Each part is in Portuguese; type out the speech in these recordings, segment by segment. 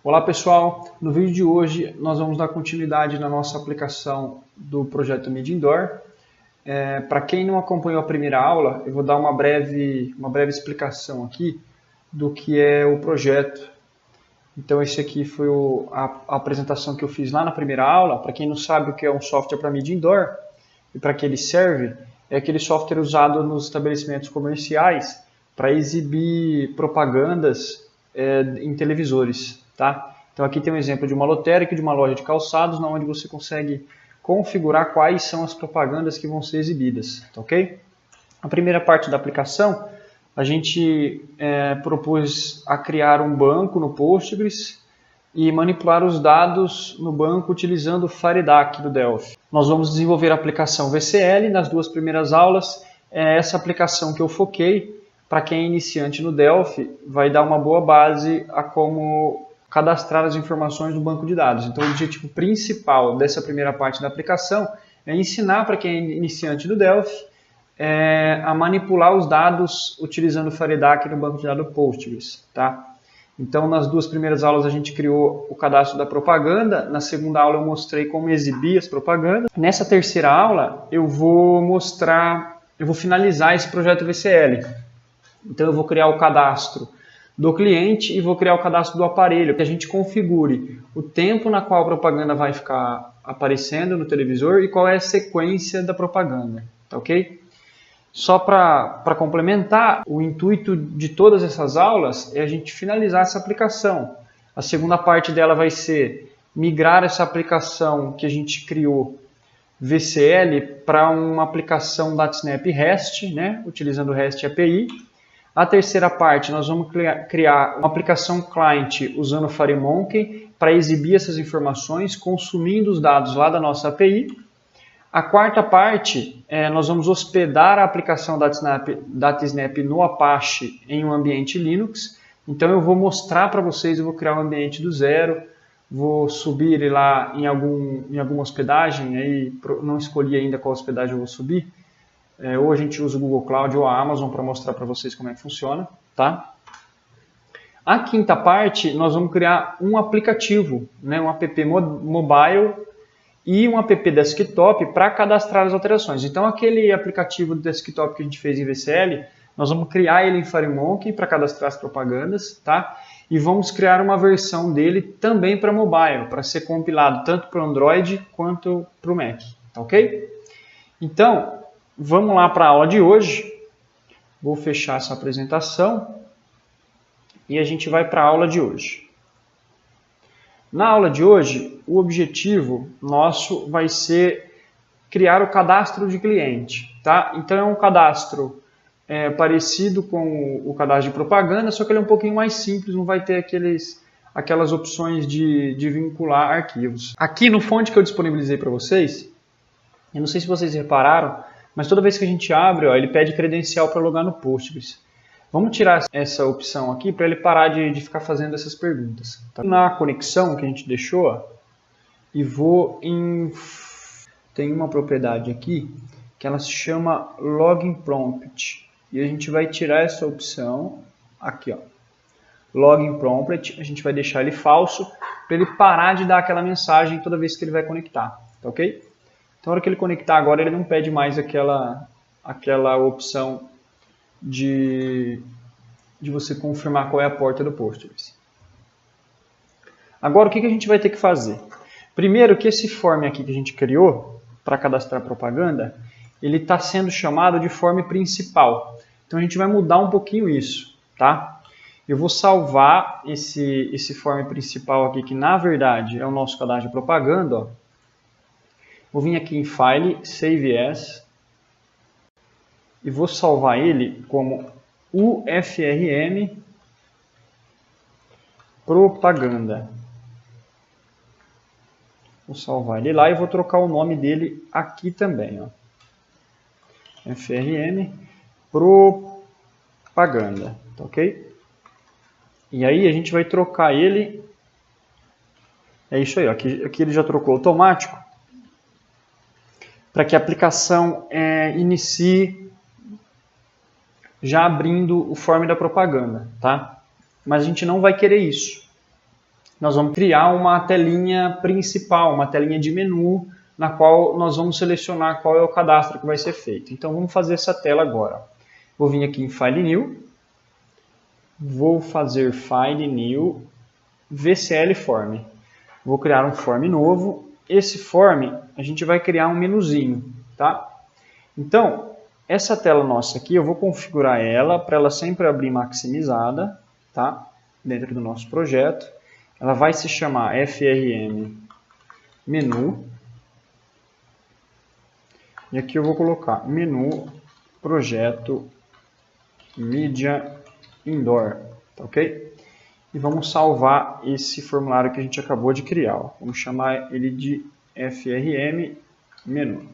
Olá pessoal, no vídeo de hoje nós vamos dar continuidade na nossa aplicação do projeto Media Indoor. Para quem não acompanhou a primeira aula, eu vou dar uma breve explicação aqui do que é o projeto. Então esse aqui foi a apresentação que eu fiz lá na primeira aula. Para quem não sabe o que é um software para Media Indoor e para que ele serve, é aquele software usado nos estabelecimentos comerciais para exibir propagandas em televisores. Tá? Então aqui tem um exemplo de uma lotérica, de uma loja de calçados, onde você consegue configurar quais são as propagandas que vão ser exibidas. Tá, ok? A primeira parte da aplicação, a gente propôs a criar um banco no Postgres e manipular os dados no banco utilizando o FireDAC do Delphi. Nós vamos desenvolver a aplicação VCL nas duas primeiras aulas. Essa aplicação que eu foquei, para quem é iniciante no Delphi, vai dar uma boa base a como cadastrar as informações no banco de dados. Então o objetivo principal dessa primeira parte da aplicação é ensinar para quem é iniciante do Delphi a manipular os dados utilizando o FireDAC no banco de dados Postgres. Tá? Então nas duas primeiras aulas a gente criou o cadastro da propaganda, na segunda aula eu mostrei como exibir as propagandas. Nessa terceira aula eu vou finalizar esse projeto VCL. Então eu vou criar o cadastro do cliente e vou criar o cadastro do aparelho, que a gente configure o tempo na qual a propaganda vai ficar aparecendo no televisor e qual é a sequência da propaganda, tá ok? Só para complementar, o intuito de todas essas aulas é a gente finalizar essa aplicação. A segunda parte dela vai ser migrar essa aplicação que a gente criou VCL para uma aplicação DataSnap REST, né, utilizando o REST API. A terceira parte, nós vamos criar uma aplicação client usando o FireMonkey para exibir essas informações, consumindo os dados lá da nossa API. A quarta parte, nós vamos hospedar a aplicação DataSnap no Apache em um ambiente Linux. Então eu vou mostrar para vocês, eu vou criar um ambiente do zero, vou subir ele lá em alguma hospedagem, aí não escolhi ainda qual hospedagem eu vou subir. Ou a gente usa o Google Cloud ou a Amazon para mostrar para vocês como é que funciona. Tá? A quinta parte, nós vamos criar um aplicativo, né, um app mobile e um app desktop para cadastrar as alterações. Então aquele aplicativo desktop que a gente fez em VCL, nós vamos criar ele em FireMonkey para cadastrar as propagandas, tá? E vamos criar uma versão dele também para mobile, para ser compilado tanto para o Android quanto para o Mac. Tá, ok? Então, vamos lá para a aula de hoje. Vou fechar essa apresentação e a gente vai para a aula de hoje. Na aula de hoje, o objetivo nosso vai ser criar o cadastro de cliente. Tá? Então é um cadastro parecido com o cadastro de propaganda, só que ele é um pouquinho mais simples, não vai ter aquelas opções de vincular arquivos. Aqui no fonte que eu disponibilizei para vocês, eu não sei se vocês repararam, mas toda vez que a gente abre, ele pede credencial para logar no Postgres. Vamos tirar essa opção aqui para ele parar de ficar fazendo essas perguntas. Tá? Na conexão que a gente deixou, e vou em... Tem uma propriedade aqui que ela se chama Login Prompt. E a gente vai tirar essa opção aqui, ó. Login Prompt, a gente vai deixar ele falso para ele parar de dar aquela mensagem toda vez que ele vai conectar. Tá, ok? Então, na hora que ele conectar agora, ele não pede mais aquela opção de você confirmar qual é a porta do Postgres. Agora, o que a gente vai ter que fazer? Primeiro, que esse form aqui que a gente criou para cadastrar propaganda, ele está sendo chamado de form principal. Então, a gente vai mudar um pouquinho isso, tá? Eu vou salvar esse form principal aqui, que na verdade é o nosso cadastro de propaganda, ó. Vou vir aqui em File, Save As, e vou salvar ele como UFRM propaganda. Vou salvar ele lá e vou trocar o nome dele aqui também, ó. FRM propaganda, tá ok? E aí a gente vai trocar ele, é isso aí, ó. Aqui ele já trocou automático, para que a aplicação inicie já abrindo o form da propaganda, tá? Mas a gente não vai querer isso. nós vamos criar uma telinha principal, uma telinha de menu, na qual nós vamos selecionar qual é o cadastro que vai ser feito. Então vamos fazer essa tela agora. Vou vir aqui em File New, vou fazer File New, VCL Form. Vou criar um form novo. Esse form a gente vai criar um menuzinho, tá? Então, essa tela nossa aqui, eu vou configurar ela para ela sempre abrir maximizada, tá? Dentro do nosso projeto. Ela vai se chamar FRM Menu. E aqui eu vou colocar Menu Projeto Media Indoor, tá ok? E vamos salvar esse formulário que a gente acabou de criar. Ó. Vamos chamar ele de FRM Menu.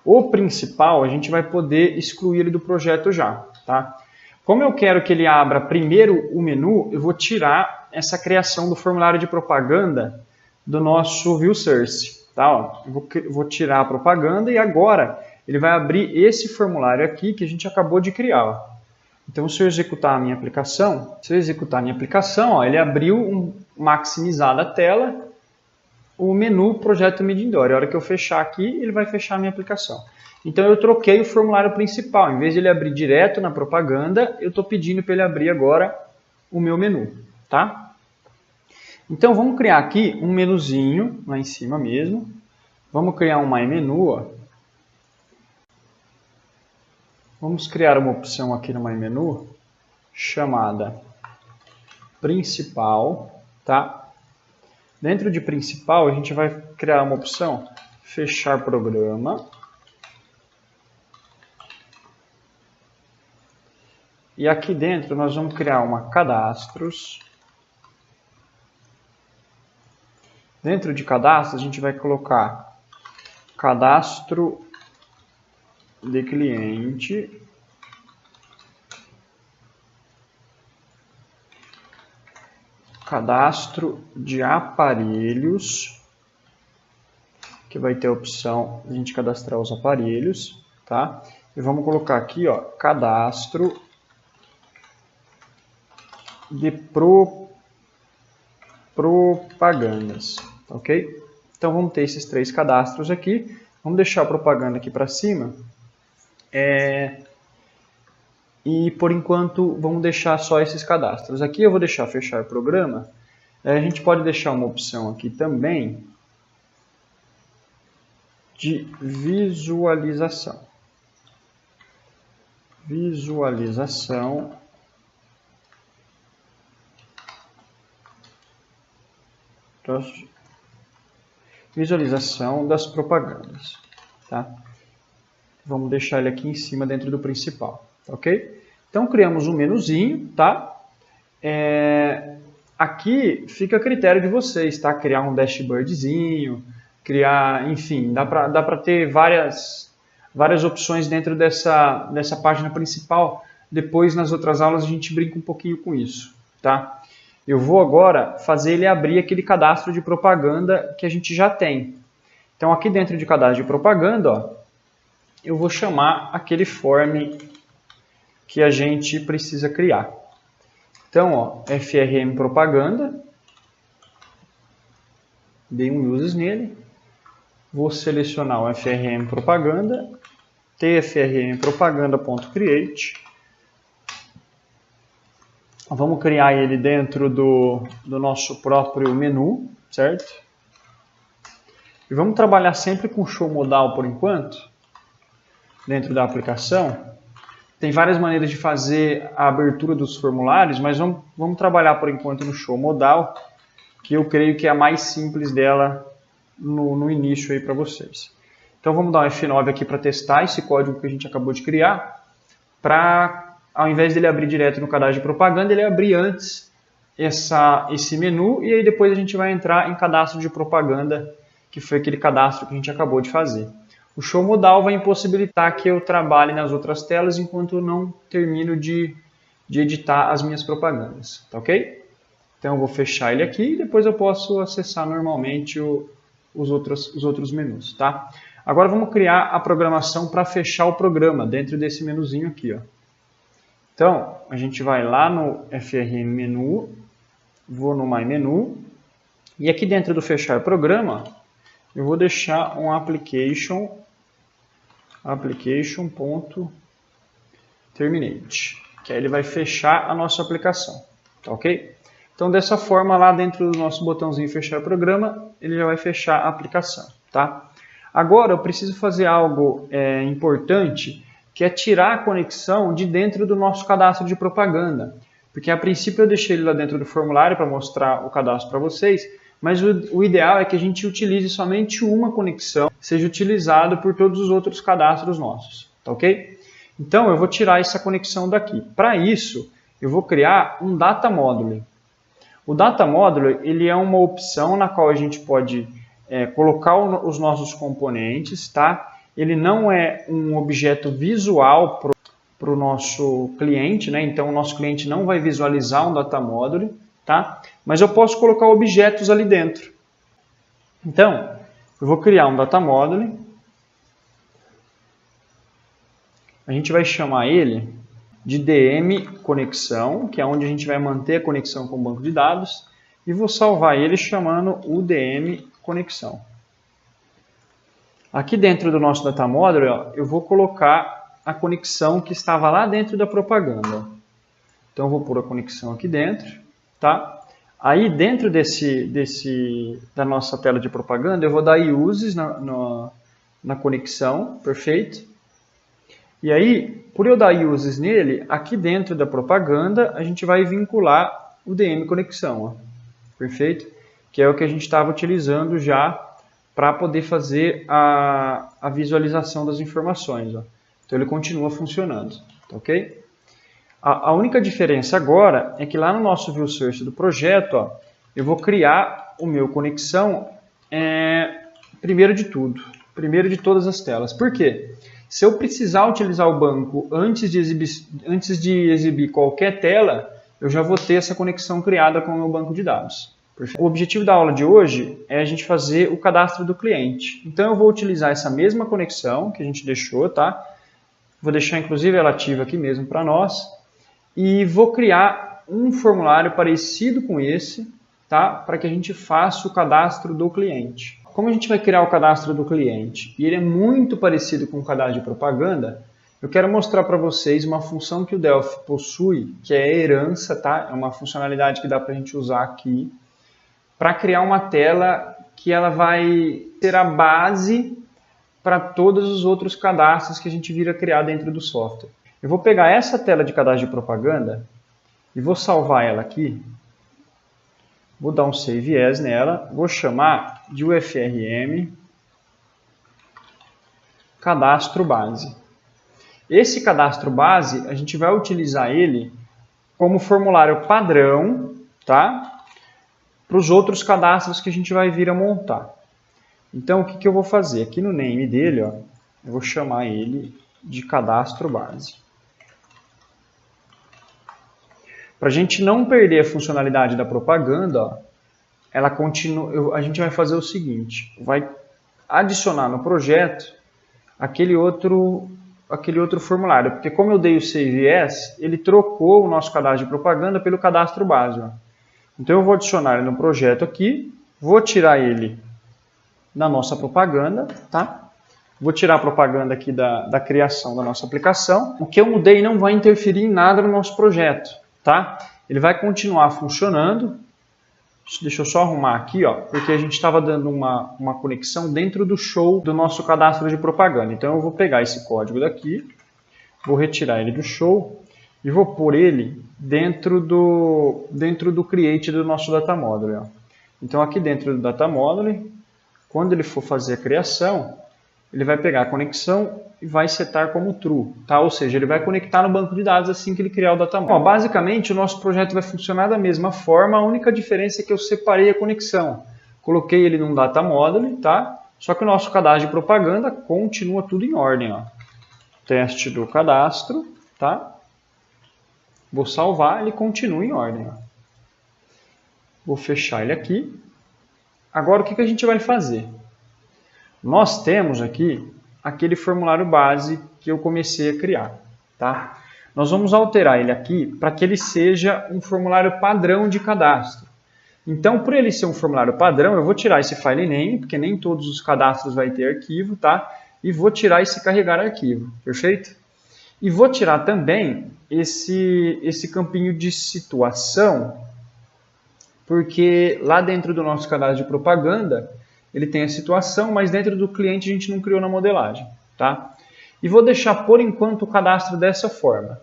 O principal, a gente vai poder excluir ele do projeto já, tá? Como eu quero que ele abra primeiro o menu, eu vou tirar essa criação do formulário de propaganda do nosso View Source, tá? Ó, eu vou tirar a propaganda e agora ele vai abrir esse formulário aqui que a gente acabou de criar. Ó. Então, se eu executar a minha aplicação, ó, ele abriu maximizada a tela, o menu Projeto Media Indoor. A hora que eu fechar aqui, ele vai fechar a minha aplicação. Então, eu troquei o formulário principal. Em vez de ele abrir direto na propaganda, eu estou pedindo para ele abrir agora o meu menu, tá? Então, vamos criar aqui um menuzinho, lá em cima mesmo. Vamos criar um My Menu, ó. Vamos criar uma opção aqui no My Menu, chamada Principal, tá? Dentro de Principal, a gente vai criar uma opção, Fechar Programa. E aqui dentro nós vamos criar uma Cadastros. Dentro de Cadastros, a gente vai colocar Cadastro de cliente, cadastro de aparelhos, que vai ter a opção de a gente cadastrar os aparelhos, tá? E vamos colocar aqui, ó, cadastro de propagandas, ok? Então vamos ter esses 3 cadastros aqui. Vamos deixar a propaganda aqui para cima. E por enquanto vamos deixar só esses cadastros. Aqui eu vou deixar fechar programa. A gente pode deixar uma opção aqui também de visualização. Visualização das propagandas, tá? Vamos deixar ele aqui em cima dentro do principal, ok? Então, criamos um menuzinho, tá? Aqui fica a critério de vocês, tá? Criar um dashboardzinho, criar, enfim, dá para ter várias opções dentro dessa página principal. Depois, nas outras aulas, a gente brinca um pouquinho com isso, tá? Eu vou agora fazer ele abrir aquele cadastro de propaganda que a gente já tem. Então, aqui dentro de cadastro de propaganda, ó, eu vou chamar aquele form que a gente precisa criar. Então, ó, FRM Propaganda, dei um uses nele, vou selecionar o FRM Propaganda, tfrm propaganda.create, vamos criar ele dentro do nosso próprio menu, certo? E vamos trabalhar sempre com show modal por enquanto, dentro da aplicação. Tem várias maneiras de fazer a abertura dos formulários, mas vamos trabalhar por enquanto no show modal, que eu creio que é a mais simples dela no início aí para vocês. Então vamos dar um F9 aqui para testar esse código que a gente acabou de criar, para ao invés dele abrir direto no cadastro de propaganda, ele abrir antes esse menu e aí depois a gente vai entrar em cadastro de propaganda, que foi aquele cadastro que a gente acabou de fazer. O show modal vai impossibilitar que eu trabalhe nas outras telas enquanto eu não termino de editar as minhas propagandas, tá ok? Então eu vou fechar ele aqui e depois eu posso acessar normalmente os outros menus, tá? Agora vamos criar a programação para fechar o programa dentro desse menuzinho aqui, ó. Então, a gente vai lá no FRM Menu, vou no My Menu, e aqui dentro do fechar programa, eu vou deixar um application.terminate, que aí ele vai fechar a nossa aplicação, tá ok? Então, dessa forma, lá dentro do nosso botãozinho fechar programa, ele já vai fechar a aplicação, tá? Agora, eu preciso fazer algo importante, que é tirar a conexão de dentro do nosso cadastro de propaganda. Porque, a princípio, eu deixei ele lá dentro do formulário para mostrar o cadastro para vocês, mas o ideal é que a gente utilize somente uma conexão, seja utilizado por todos os outros cadastros nossos, tá ok? Então, eu vou tirar essa conexão daqui. Para isso, eu vou criar um Data Module. O Data Module ele é uma opção na qual a gente pode colocar os nossos componentes, tá? Ele não é um objeto visual para o nosso cliente, né? Então o nosso cliente não vai visualizar um Data Module, tá? Mas eu posso colocar objetos ali dentro. Então, eu vou criar um Data Module. A gente vai chamar ele de DM Conexão, que é onde a gente vai manter a conexão com o banco de dados, e vou salvar ele chamando o DM Conexão. Aqui dentro do nosso Data Module, ó, eu vou colocar a conexão que estava lá dentro da propaganda. Então, eu vou pôr a conexão aqui dentro, tá? Aí, dentro da nossa tela de propaganda, eu vou dar uses na conexão, perfeito? E aí, por eu dar uses nele, aqui dentro da propaganda, a gente vai vincular o DM Conexão, ó, perfeito? Que é o que a gente estava utilizando já para poder fazer a visualização das informações, ó. Então, ele continua funcionando, tá ok? A única diferença agora é que lá no nosso View Source do projeto, ó, eu vou criar o meu conexão primeiro de tudo, primeiro de todas as telas. Por quê? Se eu precisar utilizar o banco antes de exibir qualquer tela, eu já vou ter essa conexão criada com o meu banco de dados. O objetivo da aula de hoje é a gente fazer o cadastro do cliente. Então eu vou utilizar essa mesma conexão que a gente deixou, tá? Vou deixar inclusive ela ativa aqui mesmo para nós. E vou criar um formulário parecido com esse, tá? Para que a gente faça o cadastro do cliente. Como a gente vai criar o cadastro do cliente e ele é muito parecido com o cadastro de propaganda, eu quero mostrar para vocês uma função que o Delphi possui, que é a herança, tá? É uma funcionalidade que dá para a gente usar aqui para criar uma tela que ela vai ser a base para todos os outros cadastros que a gente vir a criar dentro do software. Eu vou pegar essa tela de cadastro de propaganda e vou salvar ela aqui. Vou dar um Save As nela, vou chamar de UFRM Cadastro Base. Esse cadastro base, a gente vai utilizar ele como formulário padrão, tá? Para os outros cadastros que a gente vai vir a montar. Então, o que eu vou fazer? Aqui no name dele, ó, eu vou chamar ele de cadastro base. Para a gente não perder a funcionalidade da propaganda, ó, ela continua, a gente vai fazer o seguinte, vai adicionar no projeto aquele outro formulário, porque como eu dei o Save As, ele trocou o nosso cadastro de propaganda pelo cadastro base. Ó. Então eu vou adicionar ele no projeto aqui, vou tirar ele da nossa propaganda, tá? Vou tirar a propaganda aqui da criação da nossa aplicação. O que eu mudei não vai interferir em nada no nosso projeto, tá? Ele vai continuar funcionando. Deixa eu só arrumar aqui, ó, porque a gente estava dando uma conexão dentro do show do nosso cadastro de propaganda. Então eu vou pegar esse código daqui, vou retirar ele do show e vou pôr ele dentro do create do nosso data module. Ó. Então aqui dentro do data module, quando ele for fazer a criação, ele vai pegar a conexão e vai setar como true, tá? Ou seja, ele vai conectar no banco de dados assim que ele criar o data module. Bom, basicamente, o nosso projeto vai funcionar da mesma forma, a única diferença é que eu separei a conexão. Coloquei ele num data module, tá? Só que o nosso cadastro de propaganda continua tudo em ordem, ó. Teste do cadastro, tá? Vou salvar, ele continua em ordem, ó. Vou fechar ele aqui. Agora, o que a gente vai fazer? Nós temos aqui aquele formulário base que eu comecei a criar, tá? Nós vamos alterar ele aqui para que ele seja um formulário padrão de cadastro. Então, por ele ser um formulário padrão, eu vou tirar esse file name, porque nem todos os cadastros vai ter arquivo, tá? E vou tirar esse carregar arquivo, perfeito? E vou tirar também esse campinho de situação, porque lá dentro do nosso cadastro de propaganda, ele tem a situação, mas dentro do cliente a gente não criou na modelagem, tá? E vou deixar, por enquanto, o cadastro dessa forma.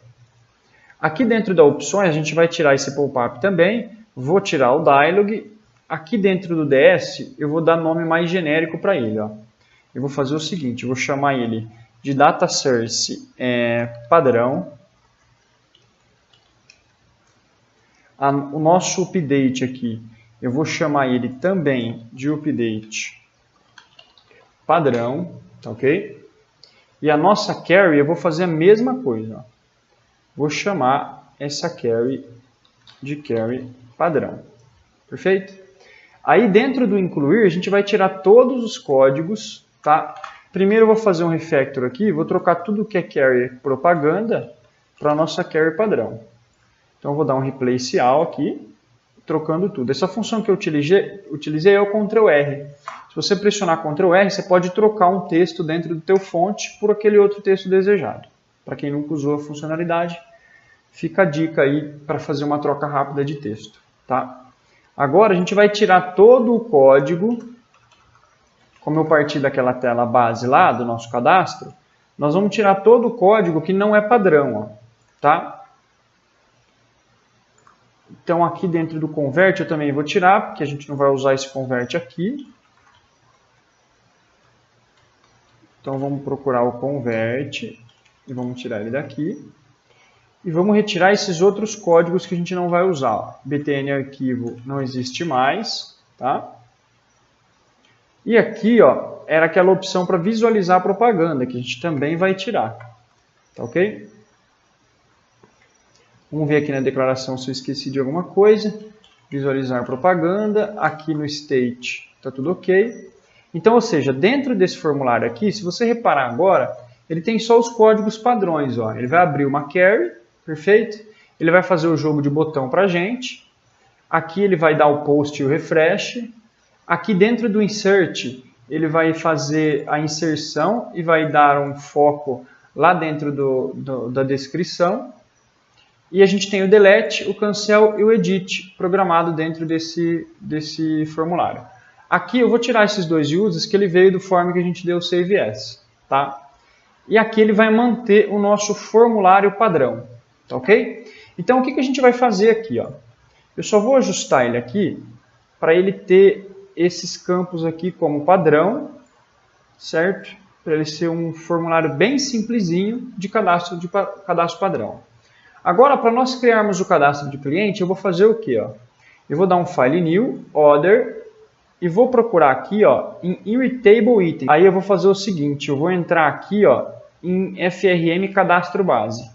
Aqui dentro da opções, a gente vai tirar esse pop-up também, vou tirar o dialog. Aqui dentro do DS, eu vou dar nome mais genérico para ele, ó. Eu vou fazer o seguinte, eu vou chamar ele de Data Source padrão. O nosso update aqui, eu vou chamar ele também de update padrão, tá ok? E a nossa carry, eu vou fazer a mesma coisa, ó. Vou chamar essa carry de carry padrão, perfeito? Aí dentro do incluir, a gente vai tirar todos os códigos, tá? Primeiro eu vou fazer um refactor aqui, vou trocar tudo que é carry propaganda para a nossa carry padrão. Então eu vou dar um replace all aqui, trocando tudo. Essa função que eu utilizei é o Ctrl R. Se você pressionar Ctrl R, você pode trocar um texto dentro do teu fonte por aquele outro texto desejado. Para quem nunca usou a funcionalidade, fica a dica aí para fazer uma troca rápida de texto, tá? Agora a gente vai tirar todo o código. Como eu parti daquela tela base lá do nosso cadastro, nós vamos tirar todo o código que não é padrão, ó, tá? Então aqui dentro do convert eu também vou tirar, porque a gente não vai usar esse convert aqui. Então vamos procurar o convert e vamos tirar ele daqui. E vamos retirar esses outros códigos que a gente não vai usar, ó. btn arquivo não existe mais, tá? E aqui, ó, era aquela opção para visualizar a propaganda, que a gente também vai tirar. Tá ok? Vamos ver aqui na declaração se eu esqueci de alguma coisa. Visualizar propaganda. Aqui no state está tudo ok. Então, ou seja, dentro desse formulário aqui, se você reparar agora, ele tem só os códigos padrões. Ó. Ele vai abrir uma carry, perfeito? Ele vai fazer o jogo de botão para a gente. Aqui ele vai dar o post e o refresh. Aqui dentro do insert, ele vai fazer a inserção e vai dar um foco lá dentro da descrição. E a gente tem o delete, o cancel e o edit programado dentro desse formulário. Aqui eu vou tirar esses dois uses que ele veio do form que a gente deu save as, tá? E aqui ele vai manter o nosso formulário padrão, tá ok? Então o que a gente vai fazer aqui, ó? Eu só vou ajustar ele aqui para ele ter esses campos aqui como padrão, certo? Para ele ser um formulário bem simplesinho de cadastro padrão. Agora, para nós criarmos o cadastro de cliente, eu vou fazer o quê? Ó? Eu vou dar um file new, other, e vou procurar aqui ó, em irritable item. Aí eu vou fazer o seguinte, eu vou entrar aqui ó, em FRM cadastro base.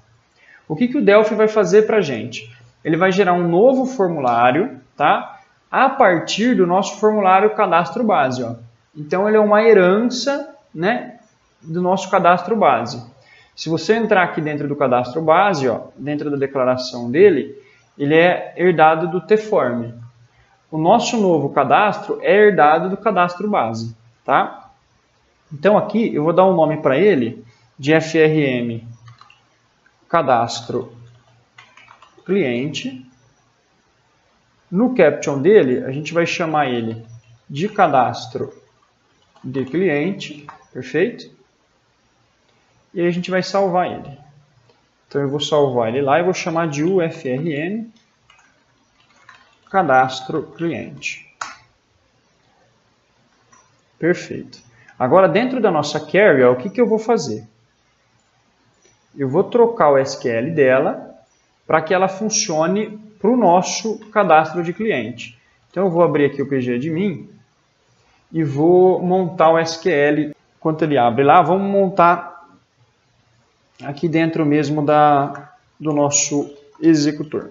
O que o Delphi vai fazer para a gente? Ele vai gerar um novo formulário, tá? A partir do nosso formulário cadastro base. Ó. Então, ele é uma herança, né, do nosso cadastro base. Se você entrar aqui dentro do cadastro base, ó, dentro da declaração dele, ele é herdado do T-Form. O nosso novo cadastro é herdado do cadastro base. Tá? Então, aqui eu vou dar um nome para ele de FRM cadastro cliente. No caption dele, a gente vai chamar ele de cadastro de cliente, perfeito? E aí a gente vai salvar ele. Então eu vou salvar ele lá e vou chamar de UFRM cadastro cliente. Perfeito. Agora dentro da nossa carry, ó, o que eu vou fazer? Eu vou trocar o SQL dela para que ela funcione para o nosso cadastro de cliente. Então eu vou abrir aqui o PGAdmin e vou montar o SQL. Enquanto ele abre lá, vamos montar aqui dentro mesmo do nosso executor.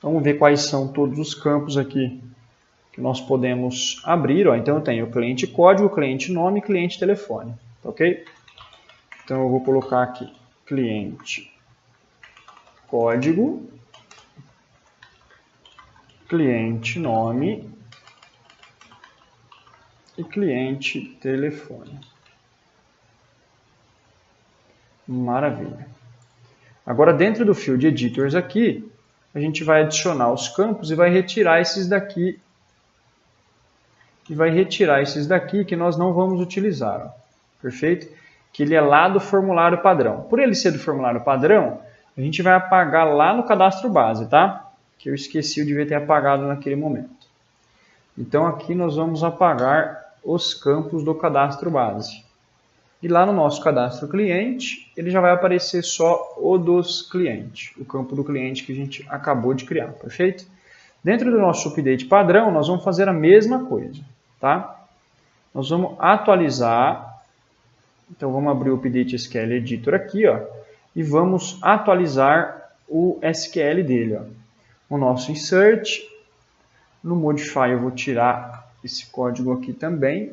Vamos ver quais são todos os campos aqui que nós podemos abrir. Ó. Então eu tenho o cliente código, cliente nome e cliente telefone. Ok? Então eu vou colocar aqui cliente código, cliente nome e cliente telefone. Maravilha. Agora, dentro do Field Editors aqui, a gente vai adicionar os campos e vai retirar esses daqui. Que nós não vamos utilizar. Ó. Perfeito? Que ele é lá do formulário padrão. Por ele ser do formulário padrão, a gente vai apagar lá no cadastro base, tá? Que eu esqueci, eu devia ter apagado naquele momento. Então, aqui nós vamos apagar os campos do cadastro base. E lá no nosso cadastro cliente, ele já vai aparecer só o dos clientes, o campo do cliente que a gente acabou de criar, perfeito? Dentro do nosso update padrão, nós vamos fazer a mesma coisa, tá? Nós vamos atualizar, então vamos abrir o Update SQL Editor aqui, ó, e vamos atualizar o SQL dele, ó. O nosso Insert, no Modify eu vou tirar esse código aqui também,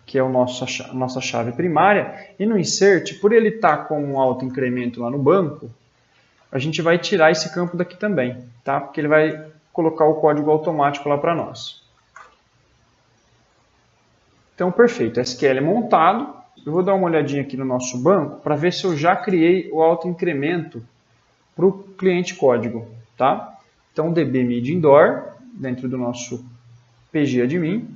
que é a nossa chave primária, e no Insert, por ele estar com um auto-incremento lá no banco, a gente vai tirar esse campo daqui também, tá? Porque ele vai colocar o código automático lá para nós. Então, perfeito, SQL montado, eu vou dar uma olhadinha aqui no nosso banco para ver se eu já criei o auto-incremento para o cliente código, tá? Então, db mid_indoor, dentro do nosso pgadmin,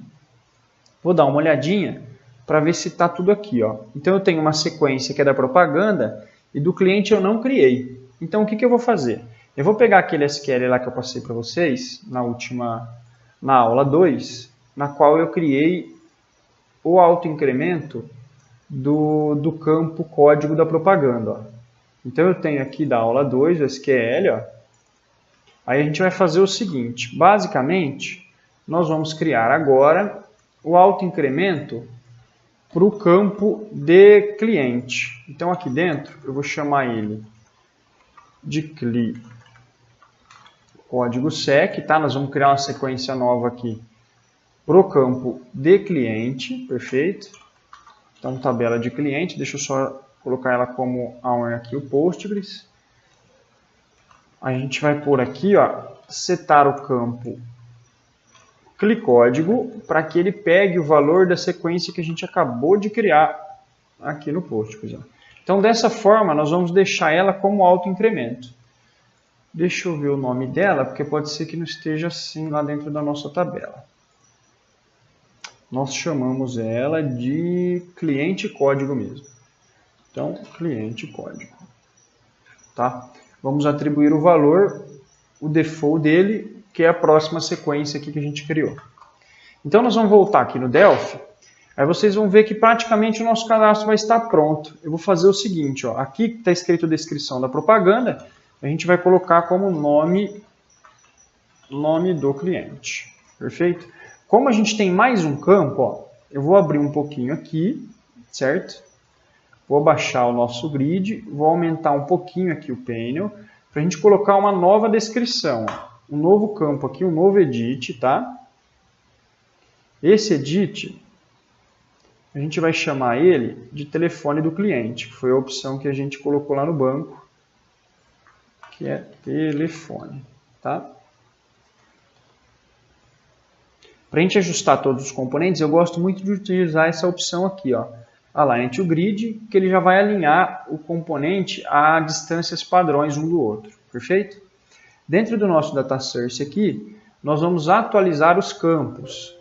vou dar uma olhadinha para ver se está tudo aqui. Ó. Então, eu tenho uma sequência que é da propaganda e do cliente eu não criei. Então, o que eu vou fazer? Eu vou pegar aquele SQL lá que eu passei para vocês na aula 2, na qual eu criei o autoincremento do campo código da propaganda. Ó. Então, eu tenho aqui da aula 2, o SQL. Ó. Aí a gente vai fazer o seguinte. Basicamente, nós vamos criar agora o autoincremento para o campo de cliente. Então, aqui dentro, eu vou chamar ele de CLI código sec, tá? Nós vamos criar uma sequência nova aqui para o campo de cliente, perfeito? Então, tabela de cliente, deixa eu só colocar ela como our aqui, o Postgres. A gente vai pôr aqui, ó, setar o campo clicódigo para que ele pegue o valor da sequência que a gente acabou de criar aqui no Postgres. Então, dessa forma, nós vamos deixar ela como autoincremento. Deixa eu ver o nome dela, porque pode ser que não esteja assim lá dentro da nossa tabela. Nós chamamos ela de cliente código mesmo. Então, cliente código. Tá? Vamos atribuir o valor, o default dele, que é a próxima sequência aqui que a gente criou. Então, nós vamos voltar aqui no Delphi. Aí vocês vão ver que praticamente o nosso cadastro vai estar pronto. Eu vou fazer o seguinte, ó, aqui está escrito a descrição da propaganda, a gente vai colocar como nome do cliente. Perfeito? Como a gente tem mais um campo, ó, eu vou abrir um pouquinho aqui, certo? Vou abaixar o nosso grid, vou aumentar um pouquinho aqui o painel, para a gente colocar uma nova descrição, ó. Um novo campo aqui, um novo edit, tá? Esse edit, a gente vai chamar ele de telefone do cliente, que foi a opção que a gente colocou lá no banco, que é telefone, tá? Para a gente ajustar todos os componentes, eu gosto muito de utilizar essa opção aqui, ó, Align to Grid, que ele já vai alinhar o componente a distâncias padrões um do outro, perfeito? Dentro do nosso data source aqui, nós vamos atualizar os campos.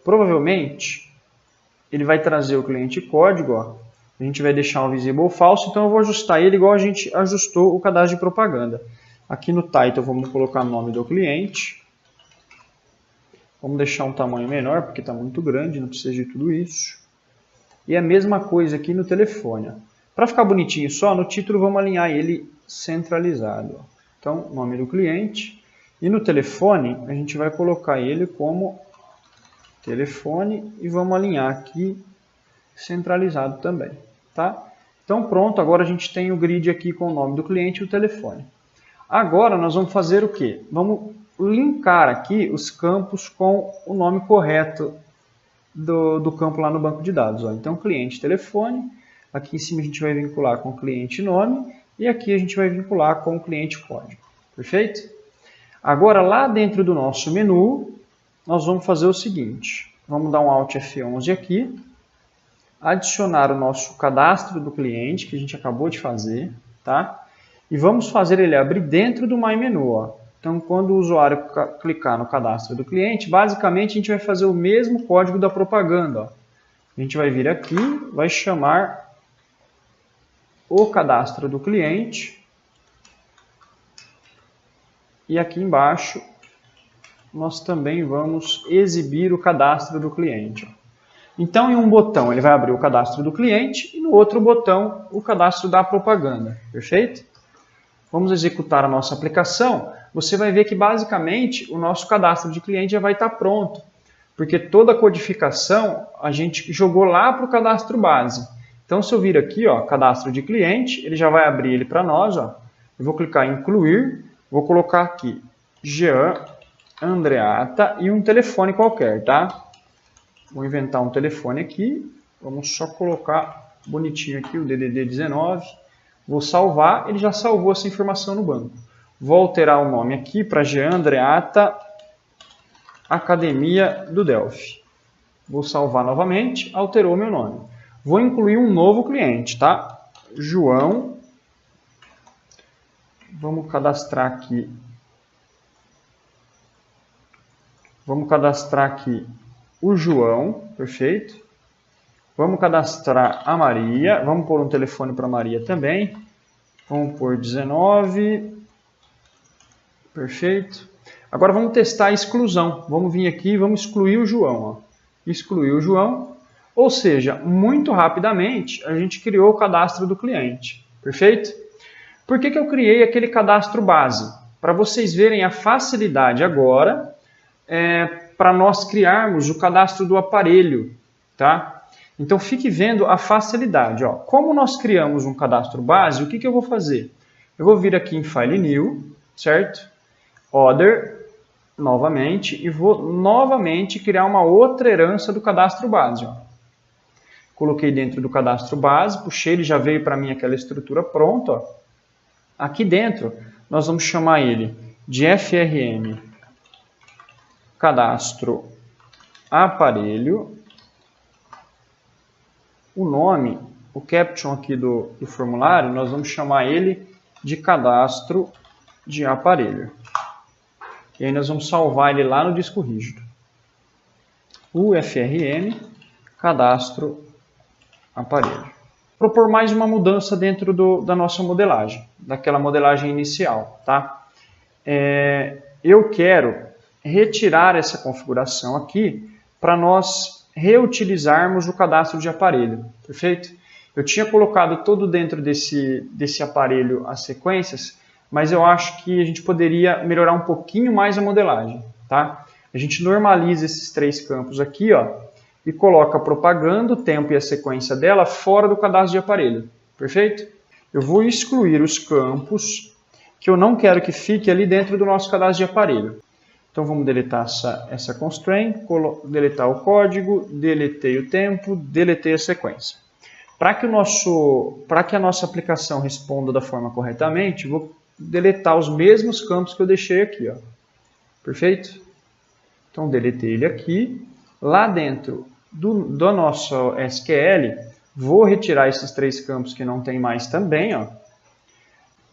Provavelmente, ele vai trazer o cliente código, ó. A gente vai deixar um visible false, então eu vou ajustar ele igual a gente ajustou o cadastro de propaganda. Aqui no title vamos colocar o nome do cliente. Vamos deixar um tamanho menor, porque está muito grande, não precisa de tudo isso. E a mesma coisa aqui no telefone. Para ficar bonitinho só, no título vamos alinhar ele centralizado. Ó. Então, nome do cliente. E no telefone, a gente vai colocar ele como telefone e vamos alinhar aqui centralizado também. Tá? Então, pronto. Agora a gente tem o grid aqui com o nome do cliente e o telefone. Agora, nós vamos fazer o quê? Vamos linkar aqui os campos com o nome correto do campo lá no banco de dados. Ó. Então, cliente telefone. Aqui em cima a gente vai vincular com o cliente nome. E aqui a gente vai vincular com o cliente código. Perfeito? Agora, lá dentro do nosso menu, nós vamos fazer o seguinte. Vamos dar um Alt F11 aqui. Adicionar o nosso cadastro do cliente, que a gente acabou de fazer, tá? E vamos fazer ele abrir dentro do My Menu, ó. Então, quando o usuário clicar no cadastro do cliente, basicamente a gente vai fazer o mesmo código da propaganda, ó. A gente vai vir aqui, vai chamar o cadastro do cliente. E aqui embaixo, nós também vamos exibir o cadastro do cliente, ó. Então, em um botão, ele vai abrir o cadastro do cliente e no outro botão, o cadastro da propaganda. Perfeito? Vamos executar a nossa aplicação. Você vai ver que, basicamente, o nosso cadastro de cliente já vai estar pronto. Porque toda a codificação a gente jogou lá para o cadastro base. Então, se eu vir aqui, ó, cadastro de cliente, ele já vai abrir ele para nós. Ó. Eu vou clicar em incluir, vou colocar aqui Jean Andreata e um telefone qualquer, tá? Vou inventar um telefone aqui, vamos só colocar bonitinho aqui o DDD 19. Vou salvar, ele já salvou essa informação no banco. Vou alterar o nome aqui para Jean Andreata Academia do Delphi. Vou salvar novamente, alterou meu nome. Vou incluir um novo cliente, tá? João. Vamos cadastrar aqui. Vamos cadastrar aqui o João, perfeito. Vamos cadastrar a Maria. Vamos pôr um telefone para a Maria também. Vamos pôr 19. Perfeito. Agora vamos testar a exclusão. Vamos vir aqui e vamos excluir o João. Ó. Excluir o João. Ou seja, muito rapidamente a gente criou o cadastro do cliente. Perfeito? Por que eu criei aquele cadastro base? Para vocês verem a facilidade agora para nós criarmos o cadastro do aparelho, tá? Então, fique vendo a facilidade. Ó. Como nós criamos um cadastro base, o que eu vou fazer? Eu vou vir aqui em File New, certo? Other, novamente, e vou novamente criar uma outra herança do cadastro base. Ó. Coloquei dentro do cadastro base, puxei, ele já veio para mim aquela estrutura pronta. Ó. Aqui dentro, nós vamos chamar ele de FRM cadastro aparelho. O nome, o caption aqui do formulário, nós vamos chamar ele de cadastro de aparelho. E aí nós vamos salvar ele lá no disco rígido. O FRM cadastro aparelho. Propor mais uma mudança dentro da nossa modelagem, daquela modelagem inicial, tá? Eu quero retirar essa configuração aqui para nós reutilizarmos o cadastro de aparelho, perfeito? Eu tinha colocado todo dentro desse aparelho as sequências, mas eu acho que a gente poderia melhorar um pouquinho mais a modelagem, tá? A gente normaliza esses três campos aqui, ó, e coloca a propaganda, o tempo e a sequência dela fora do cadastro de aparelho, perfeito? Eu vou excluir os campos que eu não quero que fique ali dentro do nosso cadastro de aparelho. Então, vamos deletar essa constraint, deletar o código, deletei o tempo, deletei a sequência. Para que a nossa aplicação responda da forma corretamente, vou deletar os mesmos campos que eu deixei aqui. Ó. Perfeito? Então, deletei ele aqui. Lá dentro do nosso SQL, vou retirar esses três campos que não tem mais também. Ó.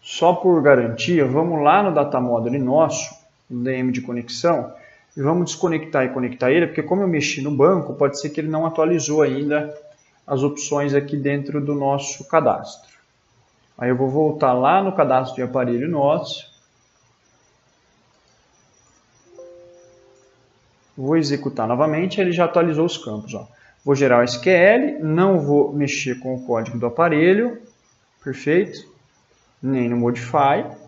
Só por garantia, vamos lá no Data Model nosso, no DM de conexão, e vamos desconectar e conectar ele, porque como eu mexi no banco, pode ser que ele não atualizou ainda as opções aqui dentro do nosso cadastro. Aí eu vou voltar lá no cadastro de aparelho nosso, vou executar novamente, ele já atualizou os campos. Ó. Vou gerar o SQL, não vou mexer com o código do aparelho, perfeito, nem no Modify.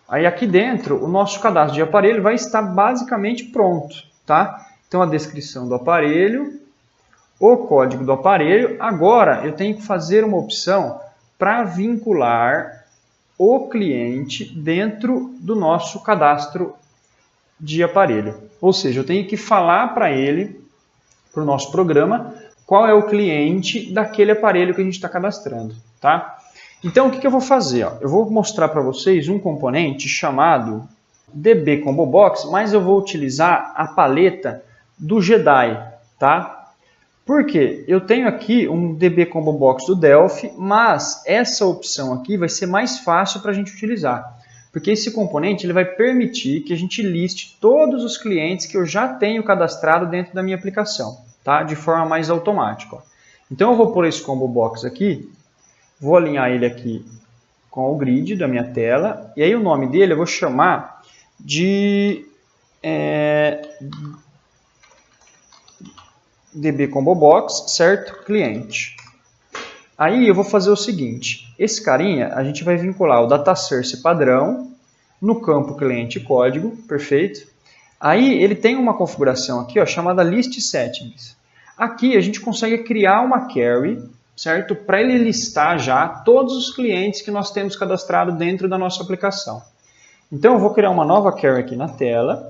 Aí aqui dentro, o nosso cadastro de aparelho vai estar basicamente pronto, tá? Então, a descrição do aparelho, o código do aparelho. Agora, eu tenho que fazer uma opção para vincular o cliente dentro do nosso cadastro de aparelho. Ou seja, eu tenho que falar para ele, para o nosso programa, qual é o cliente daquele aparelho que a gente está cadastrando, tá? Então, o que eu vou fazer? Eu vou mostrar para vocês um componente chamado DB Combo Box, mas eu vou utilizar a paleta do Jedi, tá? Por quê? Eu tenho aqui um DB Combo Box do Delphi, mas essa opção aqui vai ser mais fácil para a gente utilizar. Porque esse componente ele vai permitir que a gente liste todos os clientes que eu já tenho cadastrado dentro da minha aplicação, tá? De forma mais automática. Então eu vou pôr esse Combo Box aqui, vou alinhar ele aqui com o grid da minha tela, e aí o nome dele eu vou chamar de DB Combo Box, certo? Cliente. Aí eu vou fazer o seguinte, esse carinha a gente vai vincular o data source padrão no campo cliente código, perfeito? Aí ele tem uma configuração aqui, ó, chamada list settings. Aqui a gente consegue criar uma query, certo? Para ele listar já todos os clientes que nós temos cadastrado dentro da nossa aplicação. Então eu vou criar uma nova query aqui na tela,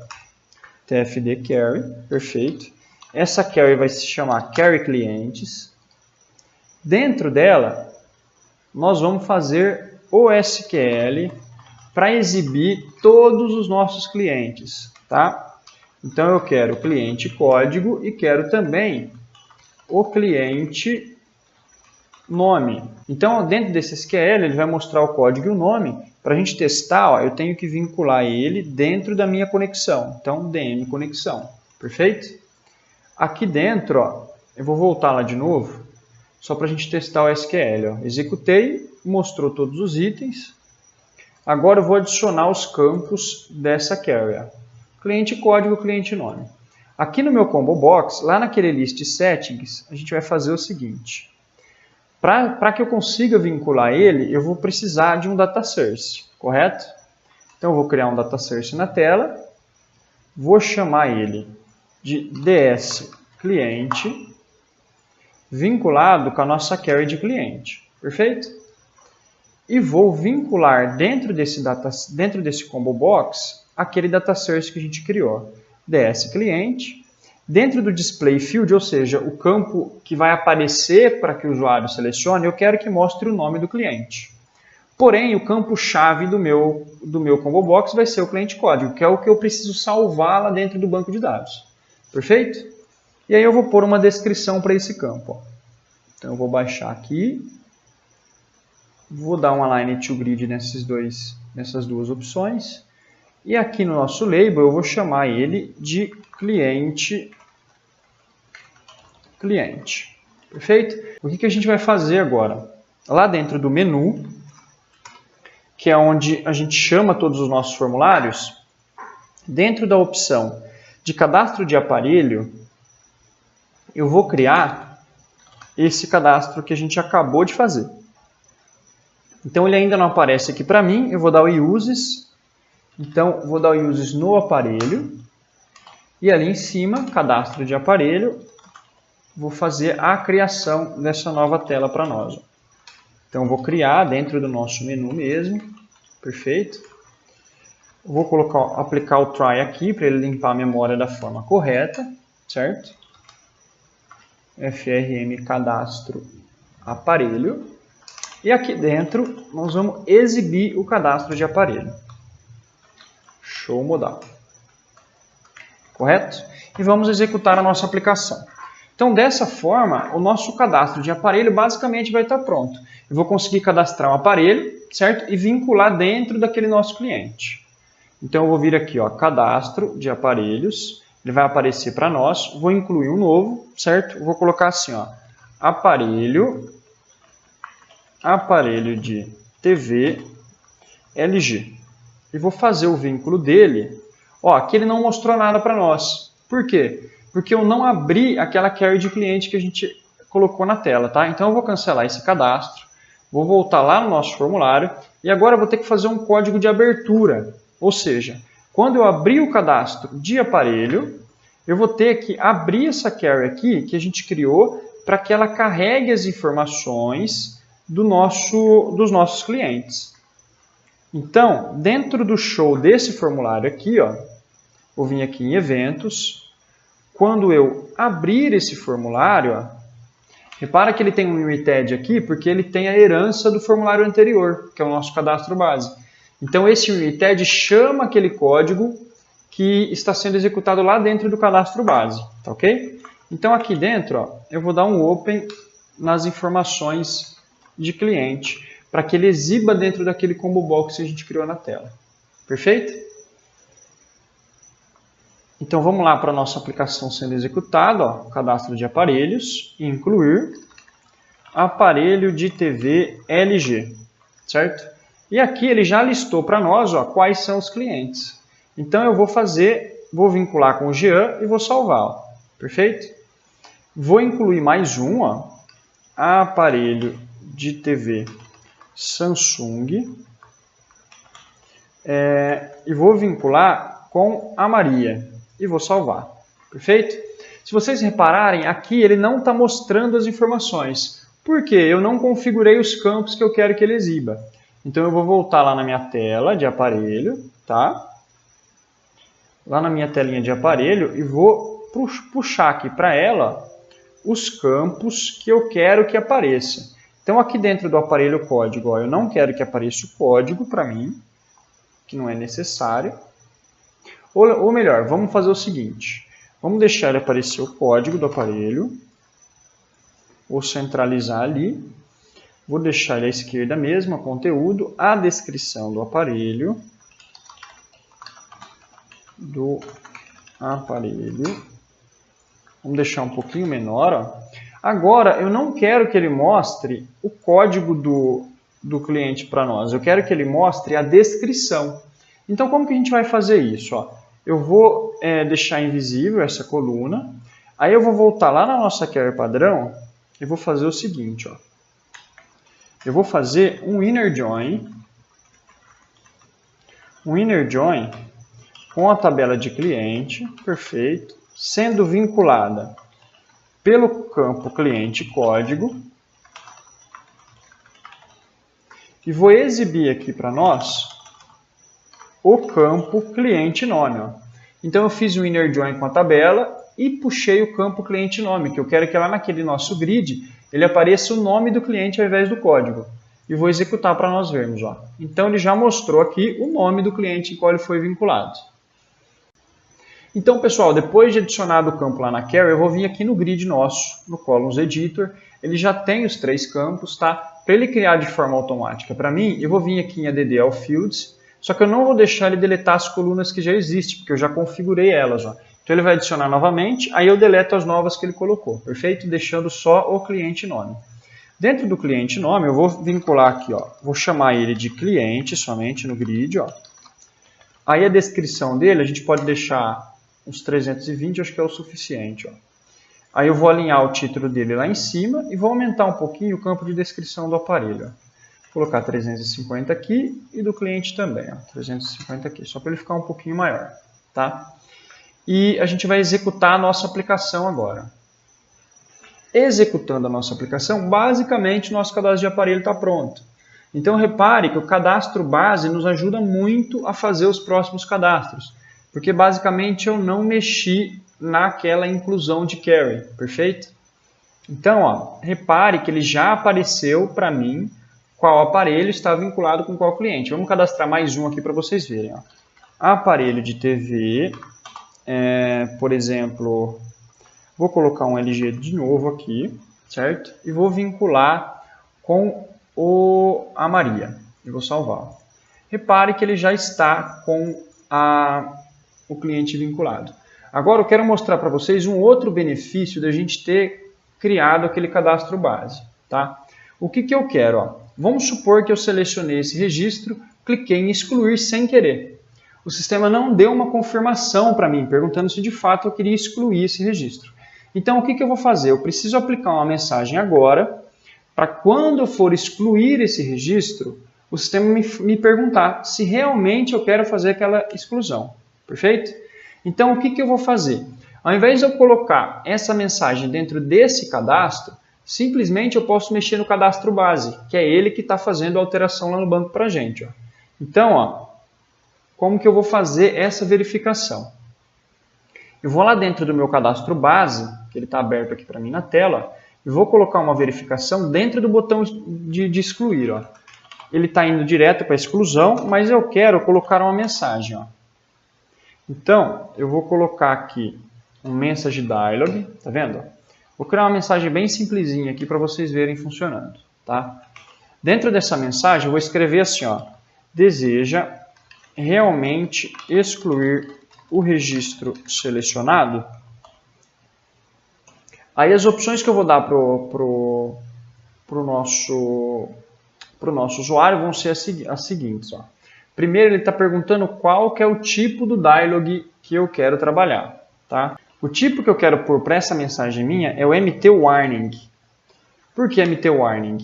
tfd query, perfeito. Essa query vai se chamar query clientes. Dentro dela, nós vamos fazer o SQL para exibir todos os nossos clientes, tá? Então eu quero o cliente código e quero também o cliente nome. Então dentro desse SQL ele vai mostrar o código e o nome. Para a gente testar, ó, eu tenho que vincular ele dentro da minha conexão. Então dm conexão, perfeito? Aqui dentro, ó, eu vou voltar lá de novo, só para a gente testar o SQL. Ó. Executei, mostrou todos os itens. Agora eu vou adicionar os campos dessa query. Ó. Cliente código, cliente nome. Aqui no meu Combo Box, lá naquele list settings, a gente vai fazer o seguinte. Para que eu consiga vincular ele, eu vou precisar de um data source, correto? Então eu vou criar um data source na tela, vou chamar ele de ds cliente, vinculado com a nossa query de cliente, perfeito? E vou vincular dentro desse Combo Box aquele data source que a gente criou, ds cliente, dentro do display field, ou seja, o campo que vai aparecer para que o usuário selecione, eu quero que mostre o nome do cliente. Porém, o campo-chave do meu Combo Box vai ser o cliente código, que é o que eu preciso salvar lá dentro do banco de dados. Perfeito? E aí eu vou pôr uma descrição para esse campo. Ó. Então eu vou baixar aqui, vou dar um align to grid nessas duas opções. E aqui no nosso label eu vou chamar ele de cliente. Perfeito? O que a gente vai fazer agora? Lá dentro do menu, que é onde a gente chama todos os nossos formulários, dentro da opção de cadastro de aparelho, eu vou criar esse cadastro que a gente acabou de fazer. Então ele ainda não aparece aqui para mim, eu vou dar o uses, então vou dar o uses no aparelho, e ali em cima, cadastro de aparelho, vou fazer a criação dessa nova tela para nós. Então vou criar dentro do nosso menu mesmo, perfeito. Vou aplicar o try aqui para ele limpar a memória da forma correta, certo? frm cadastro aparelho. E aqui dentro nós vamos exibir o cadastro de aparelho. Show modal. Correto? E vamos executar a nossa aplicação. Então, dessa forma, o nosso cadastro de aparelho basicamente vai estar pronto. Eu vou conseguir cadastrar um aparelho, certo? E vincular dentro daquele nosso cliente. Então, eu vou vir aqui, ó, cadastro de aparelhos. Ele vai aparecer para nós. Vou incluir um novo, certo? Vou colocar assim, ó, aparelho de TV LG. E vou fazer o vínculo dele. Ó, aqui ele não mostrou nada para nós. Por quê? Porque eu não abri aquela query de cliente que a gente colocou na tela, tá? Então eu vou cancelar esse cadastro, vou voltar lá no nosso formulário e agora eu vou ter que fazer um código de abertura. Ou seja, quando eu abrir o cadastro de aparelho, eu vou ter que abrir essa query aqui que a gente criou para que ela carregue as informações dos nossos clientes. Então, dentro do show desse formulário aqui, ó, vou vir aqui em eventos. Quando eu abrir esse formulário, ó, Repara que ele tem um UITED aqui porque ele tem a herança do formulário anterior, que é o nosso cadastro base. Então esse UITED chama aquele código que está sendo executado lá dentro do cadastro base, tá ok? Então aqui dentro, ó, eu vou dar um open nas informações de cliente, para que ele exiba dentro daquele combo box que a gente criou na tela. Perfeito? Então vamos lá para a nossa aplicação sendo executada, ó, cadastro de aparelhos, incluir aparelho de TV LG, certo? E aqui ele já listou para nós, ó, quais são os clientes. Então eu vou vincular com o Jean e vou salvar, ó. Perfeito? Vou incluir mais um, ó, aparelho de TV Samsung, e vou vincular com a Maria e vou salvar. Perfeito? Se vocês repararem, aqui ele não está mostrando as informações. Por quê? Eu não configurei os campos que eu quero que ele exiba. Então eu vou voltar lá na minha tela de aparelho, tá? Lá na minha telinha de aparelho e vou puxar aqui para ela os campos que eu quero que apareça. Então aqui dentro do aparelho código, ó, eu não quero que apareça o código para mim, que não é necessário. Ou melhor, vamos fazer o seguinte, vamos deixar ele aparecer o código do aparelho, vou centralizar ali, vou deixar ele à esquerda mesmo, conteúdo, a descrição do aparelho, vamos deixar um pouquinho menor, ó. Agora, eu não quero que ele mostre o código do cliente para nós, eu quero que ele mostre a descrição. Então, como que a gente vai fazer isso? Ó? Eu vou deixar invisível essa coluna, aí eu vou voltar lá na nossa query padrão e vou fazer o seguinte, ó. Eu vou fazer um inner join com a tabela de cliente, perfeito, sendo vinculada pelo campo cliente código, e vou exibir aqui para nós o campo cliente nome. Ó. Então eu fiz um inner join com a tabela e puxei o campo cliente nome, que eu quero que lá naquele nosso grid ele apareça o nome do cliente ao invés do código. E vou executar para nós vermos. Ó. Então ele já mostrou aqui o nome do cliente em qual ele foi vinculado. Então, pessoal, depois de adicionado o campo lá na query, eu vou vir aqui no grid nosso, no Columns Editor. Ele já tem os 3 campos, tá? Para ele criar de forma automática para mim, eu vou vir aqui em Add All Fields, só que eu não vou deixar ele deletar as colunas que já existem, porque eu já configurei elas. Ó. Então ele vai adicionar novamente, aí eu deleto as novas que ele colocou, perfeito? Deixando só o cliente nome. Dentro do cliente nome, eu vou vincular aqui, ó, vou chamar ele de cliente somente no grid. Ó. Aí a descrição dele, a gente pode deixar uns 320, acho que é o suficiente. Ó. Aí eu vou alinhar o título dele lá em cima e vou aumentar um pouquinho o campo de descrição do aparelho. Ó. Vou colocar 350 aqui e do cliente também, ó, 350 aqui, só para ele ficar um pouquinho maior. Tá? E a gente vai executar a nossa aplicação agora. Executando a nossa aplicação, basicamente o nosso cadastro de aparelho está pronto. Então repare que o cadastro base nos ajuda muito a fazer os próximos cadastros. Porque basicamente eu não mexi naquela inclusão de carry, perfeito? Então, ó, repare que ele já apareceu para mim qual aparelho está vinculado com qual cliente. Vamos cadastrar mais um aqui para vocês verem. Ó. Aparelho de TV, por exemplo, vou colocar um LG de novo aqui, certo? E vou vincular com a Maria. E vou salvar. Repare que ele já está com o cliente vinculado. Agora eu quero mostrar para vocês um outro benefício da gente ter criado aquele cadastro base. Tá? O que eu quero? Ó? Vamos supor que eu selecionei esse registro, cliquei em excluir sem querer. O sistema não deu uma confirmação para mim, perguntando se de fato eu queria excluir esse registro. Então o que eu vou fazer? Eu preciso aplicar uma mensagem agora, para quando eu for excluir esse registro, o sistema me perguntar se realmente eu quero fazer aquela exclusão. Perfeito? Então, o que eu vou fazer? Ao invés de eu colocar essa mensagem dentro desse cadastro, simplesmente eu posso mexer no cadastro base, que é ele que está fazendo a alteração lá no banco para a gente. Ó. Então, ó, como que eu vou fazer essa verificação? Eu vou lá dentro do meu cadastro base, que ele está aberto aqui para mim na tela, e vou colocar uma verificação dentro do botão de excluir. Ó. Ele está indo direto para a exclusão, mas eu quero colocar uma mensagem. Ó. Então, eu vou colocar aqui um message dialog, tá vendo? Vou criar uma mensagem bem simplesinha aqui para vocês verem funcionando, tá? Dentro dessa mensagem eu vou escrever assim, ó, deseja realmente excluir o registro selecionado. Aí as opções que eu vou dar pro nosso usuário vão ser as seguintes, ó. Primeiro ele está perguntando qual que é o tipo do dialog que eu quero trabalhar, tá? O tipo que eu quero pôr para essa mensagem minha é o MT Warning. Por que MT Warning?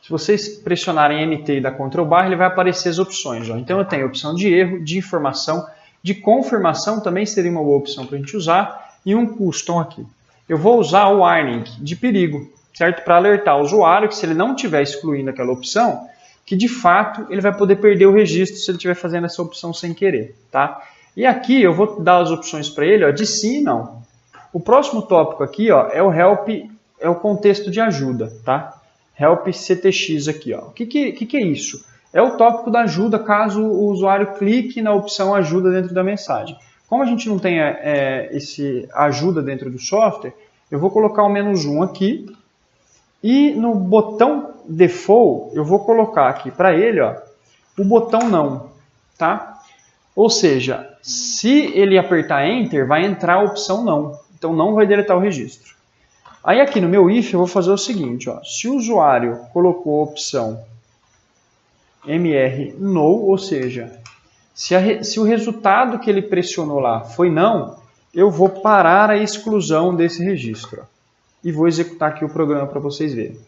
Se vocês pressionarem MT e dar Ctrl barra, ele vai aparecer as opções. Ó. Então eu tenho a opção de erro, de informação, de confirmação também seria uma boa opção para a gente usar, e um custom aqui. Eu vou usar o Warning de perigo, certo? Para alertar o usuário que se ele não estiver excluindo aquela opção, que de fato ele vai poder perder o registro se ele estiver fazendo essa opção sem querer, tá? E aqui eu vou dar as opções para ele, ó, de sim e não. O próximo tópico aqui, ó, é o help, é o contexto de ajuda, tá? Help CTX aqui, ó. O que é isso? É o tópico da ajuda caso o usuário clique na opção ajuda dentro da mensagem. Como a gente não tem esse ajuda dentro do software, eu vou colocar o -1 aqui e no botão default eu vou colocar aqui para ele, ó, o botão não, tá? Ou seja, se ele apertar Enter, vai entrar a opção não. Então não vai deletar o registro. Aí aqui no meu if eu vou fazer o seguinte, ó, se o usuário colocou a opção MR no, ou seja, se o resultado que ele pressionou lá foi não, eu vou parar a exclusão desse registro. Ó, e vou executar aqui o programa para vocês verem.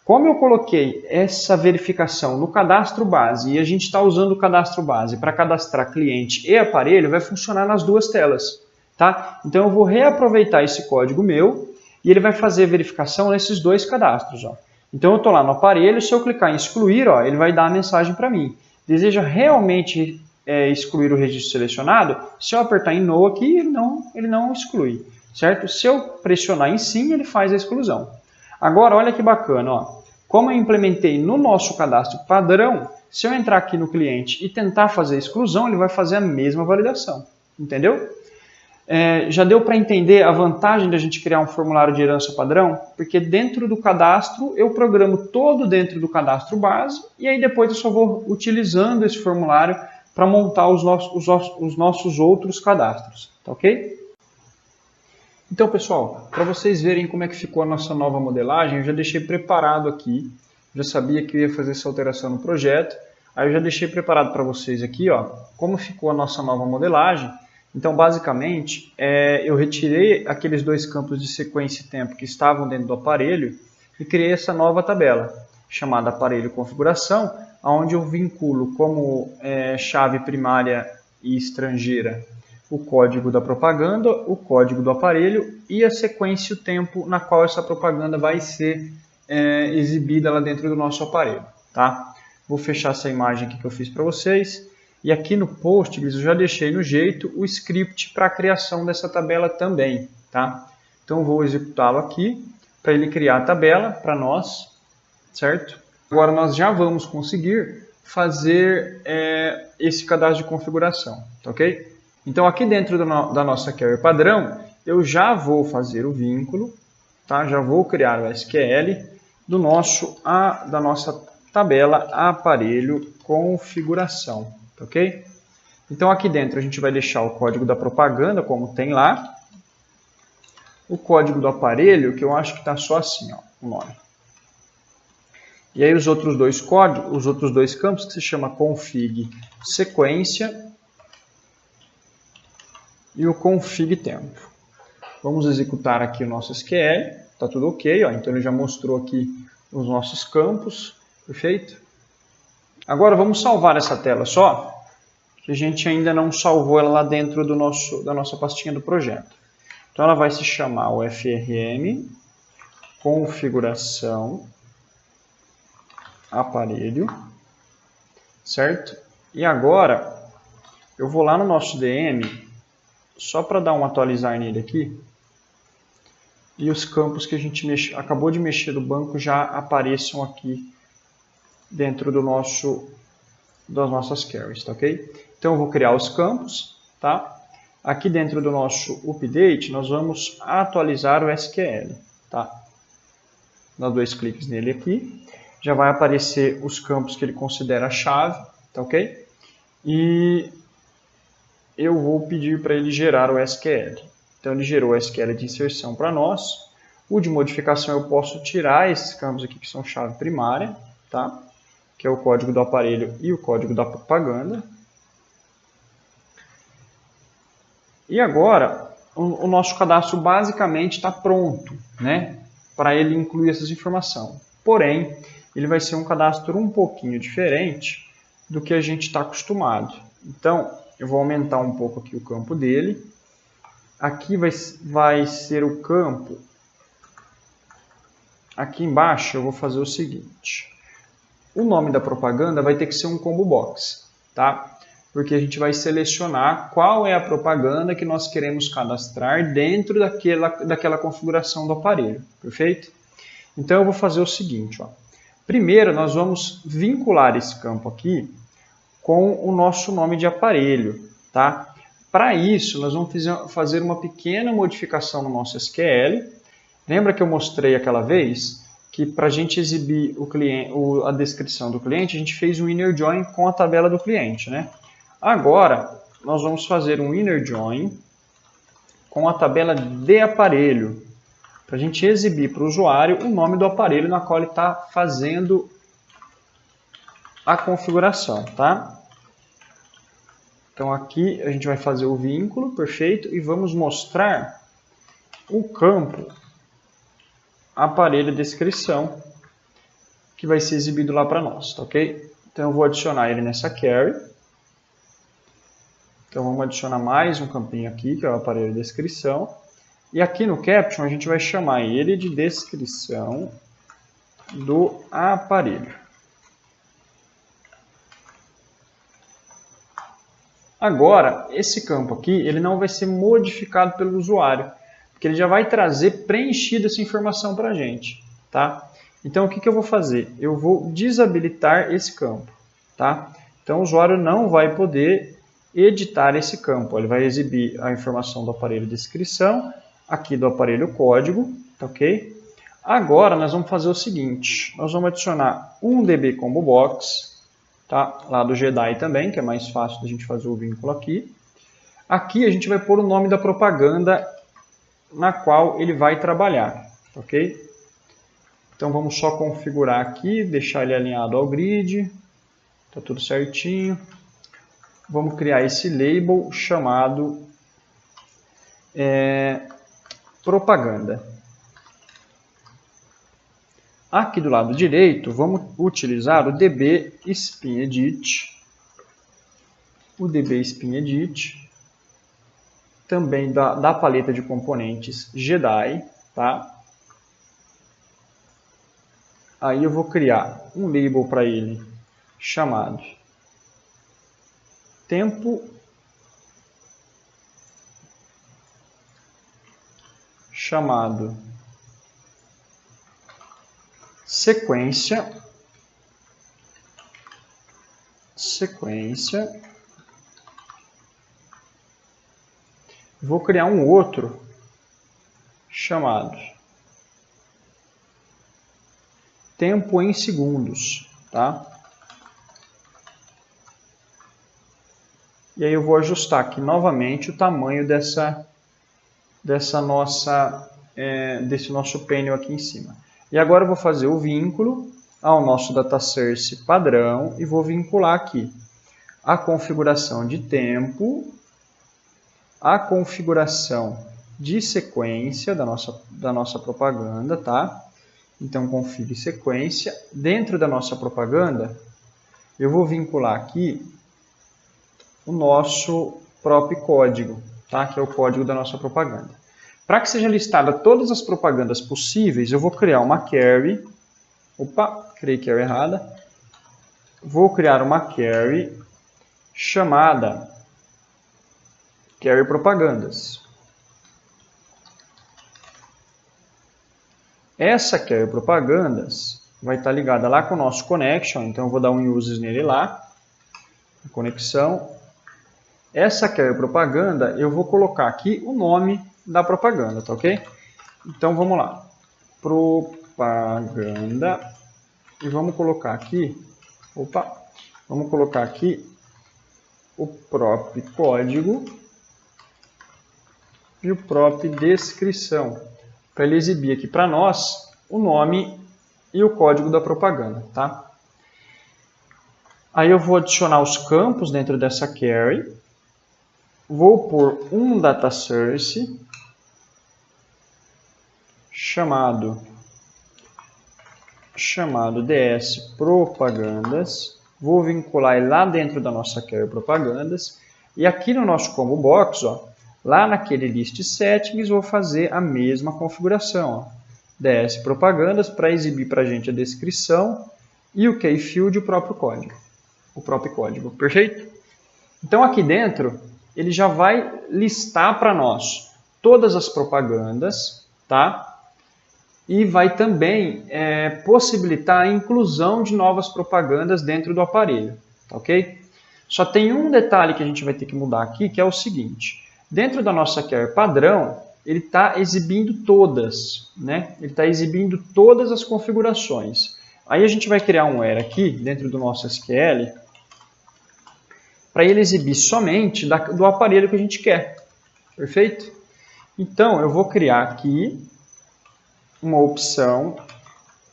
Como eu coloquei essa verificação no cadastro base e a gente está usando o cadastro base para cadastrar cliente e aparelho, vai funcionar nas duas telas. Tá? Então eu vou reaproveitar esse código meu e ele vai fazer a verificação nesses dois cadastros. Ó. Então eu estou lá no aparelho, se eu clicar em excluir, ó, ele vai dar a mensagem para mim. Deseja realmente excluir o registro selecionado? Se eu apertar em no aqui, ele não exclui. Certo? Se eu pressionar em sim, ele faz a exclusão. Agora, olha que bacana, ó. Como eu implementei no nosso cadastro padrão, se eu entrar aqui no cliente e tentar fazer a exclusão, ele vai fazer a mesma validação. Entendeu? Já deu para entender a vantagem da gente criar um formulário de herança padrão? Porque dentro do cadastro, eu programo todo dentro do cadastro base e aí depois eu só vou utilizando esse formulário para montar os nossos outros cadastros. Tá ok? Então, pessoal, para vocês verem como é que ficou a nossa nova modelagem, eu já deixei preparado aqui, já sabia que eu ia fazer essa alteração no projeto, aí eu já deixei preparado para vocês aqui, ó, como ficou a nossa nova modelagem. Então, basicamente, eu retirei aqueles dois campos de sequência e tempo que estavam dentro do aparelho e criei essa nova tabela, chamada aparelho configuração, onde eu vinculo como chave primária e estrangeira o código da propaganda, o código do aparelho e a sequência e o tempo na qual essa propaganda vai ser exibida lá dentro do nosso aparelho. Tá? Vou fechar essa imagem aqui que eu fiz para vocês. E aqui no Postgres eu já deixei no jeito o script para a criação dessa tabela também. Tá? Então vou executá-lo aqui para ele criar a tabela para nós. Certo? Agora nós já vamos conseguir fazer esse cadastro de configuração. Tá ok? Então, aqui dentro da nossa query padrão, eu já vou fazer o vínculo, tá? Já vou criar o SQL da nossa tabela aparelho configuração, tá ok? Então, aqui dentro a gente vai deixar o código da propaganda, como tem lá, o código do aparelho, que eu acho que está só assim, ó, o nome. E aí os outros dois códigos, os outros dois campos, que se chama config sequência e o config tempo. Vamos executar aqui o nosso SQL, está tudo ok, ó, então ele já mostrou aqui os nossos campos, perfeito? Agora vamos salvar essa tela só, que a gente ainda não salvou ela lá dentro da nossa pastinha do projeto. Então ela vai se chamar o FRM configuração aparelho, certo? E agora eu vou lá no nosso DM, só para dar um atualizar nele aqui, e os campos que a gente acabou de mexer do banco já apareçam aqui dentro das nossas queries, tá ok? Então eu vou criar os campos, tá? Aqui dentro do nosso update nós vamos atualizar o SQL, tá? Dá 2 cliques nele aqui, já vai aparecer os campos que ele considera chave, tá ok? E eu vou pedir para ele gerar o SQL. Então ele gerou o SQL de inserção para nós. O de modificação eu posso tirar esses campos aqui que são chave primária, tá? Que é o código do aparelho e o código da propaganda. E agora o nosso cadastro basicamente está pronto, né? Para ele incluir essas informações. Porém, ele vai ser um cadastro um pouquinho diferente do que a gente está acostumado. Então, eu vou aumentar um pouco aqui o campo dele. Aqui vai ser o campo. Aqui embaixo eu vou fazer o seguinte. O nome da propaganda vai ter que ser um combo box, tá? Porque a gente vai selecionar qual é a propaganda que nós queremos cadastrar dentro daquela configuração do aparelho, perfeito? Então eu vou fazer o seguinte, ó. Primeiro nós vamos vincular esse campo aqui com o nosso nome de aparelho, tá? Para isso nós vamos fazer uma pequena modificação no nosso SQL. Lembra que eu mostrei aquela vez que para a gente exibir a descrição do cliente, a gente fez um inner join com a tabela do cliente, né? Agora, nós vamos fazer um inner join com a tabela de aparelho, para a gente exibir para o usuário o nome do aparelho na qual ele está fazendo a configuração, tá? Então aqui a gente vai fazer o vínculo, perfeito, e vamos mostrar o campo aparelho descrição que vai ser exibido lá para nós, tá ok? Então eu vou adicionar ele nessa query. Então vamos adicionar mais um campinho aqui, que é o aparelho descrição. E aqui no caption a gente vai chamar ele de descrição do aparelho. Agora, esse campo aqui, ele não vai ser modificado pelo usuário, porque ele já vai trazer preenchida essa informação para a gente, tá? Então, o que eu vou fazer? Eu vou desabilitar esse campo, tá? Então, o usuário não vai poder editar esse campo. Ele vai exibir a informação do aparelho descrição, aqui do aparelho código, tá ok? Agora, nós vamos fazer o seguinte, nós vamos adicionar um DB Combo Box, tá? Lá do Jedi também, que é mais fácil da gente fazer o vínculo aqui. Aqui a gente vai pôr o nome da propaganda na qual ele vai trabalhar, ok? Então vamos só configurar aqui, deixar ele alinhado ao grid, tá tudo certinho. Vamos criar esse label chamado propaganda. Aqui do lado direito, vamos utilizar o DB Spin Edit. O DB Spin Edit. Também da paleta de componentes Jedi, tá? Aí eu vou criar um label para ele chamado tempo chamado sequência vou criar um outro chamado tempo em segundos, tá? E aí eu vou ajustar aqui novamente o tamanho desse nosso painel aqui em cima. E agora eu vou fazer o vínculo ao nosso data source padrão e vou vincular aqui a configuração de tempo, a configuração de sequência da nossa propaganda, tá? Então, config sequência. Dentro da nossa propaganda, eu vou vincular aqui o nosso próprio código, tá? Que é o código da nossa propaganda. Para que seja listada todas as propagandas possíveis, eu vou criar uma query. Opa, criei query errada. Vou criar uma query chamada query propagandas. Essa carry propagandas vai estar ligada lá com o nosso connection, então eu vou dar um uses nele lá, conexão. Essa carry propaganda, eu vou colocar aqui o nome da propaganda, tá ok? Então vamos lá, propaganda, e vamos colocar aqui, vamos colocar aqui o próprio código e o próprio descrição, para ele exibir aqui para nós o nome e o código da propaganda, tá? Aí eu vou adicionar os campos dentro dessa carry, vou pôr um data source chamado ds propagandas, vou vincular ele lá dentro da nossa carry propagandas, e aqui no nosso combo box, ó, lá naquele list settings, vou fazer a mesma configuração, ó, ds propagandas para exibir para a gente a descrição e o key field o próprio código, perfeito? Então aqui dentro ele já vai listar para nós todas as propagandas, tá? E vai também possibilitar a inclusão de novas propagandas dentro do aparelho, tá ok? Só tem um detalhe que a gente vai ter que mudar aqui, que é o seguinte. Dentro da nossa carry padrão, ele está exibindo todas, né? Ele está exibindo todas as configurações. Aí a gente vai criar um where aqui, dentro do nosso SQL, para ele exibir somente do aparelho que a gente quer, perfeito? Então, eu vou criar aqui uma opção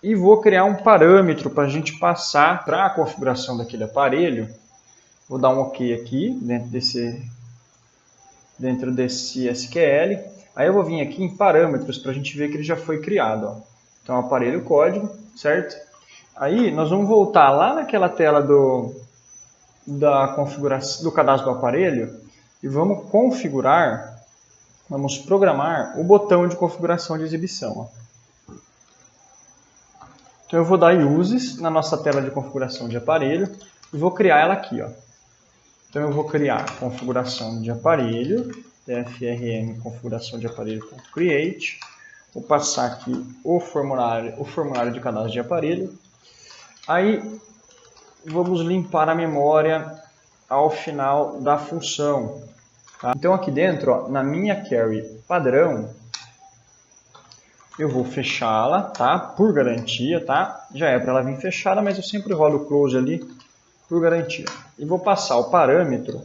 e vou criar um parâmetro para a gente passar para a configuração daquele aparelho. Vou dar um OK aqui dentro desse SQL. Aí eu vou vir aqui em parâmetros para a gente ver que ele já foi criado, ó. Então, aparelho código, certo? Aí nós vamos voltar lá naquela tela da configuração do cadastro do aparelho e vamos programar o botão de configuração de exibição, ó. Então eu vou dar uses na nossa tela de configuração de aparelho e vou criar ela aqui, ó. Então eu vou criar configuração de aparelho, frm configuração de aparelho.create. Vou passar aqui o formulário de cadastro de aparelho. Aí vamos limpar a memória ao final da função, tá? Então aqui dentro, ó, na minha carry padrão, eu vou fechá-la, tá? Por garantia, tá? Já é para ela vir fechada, mas eu sempre rolo o close ali por garantia. E vou passar o parâmetro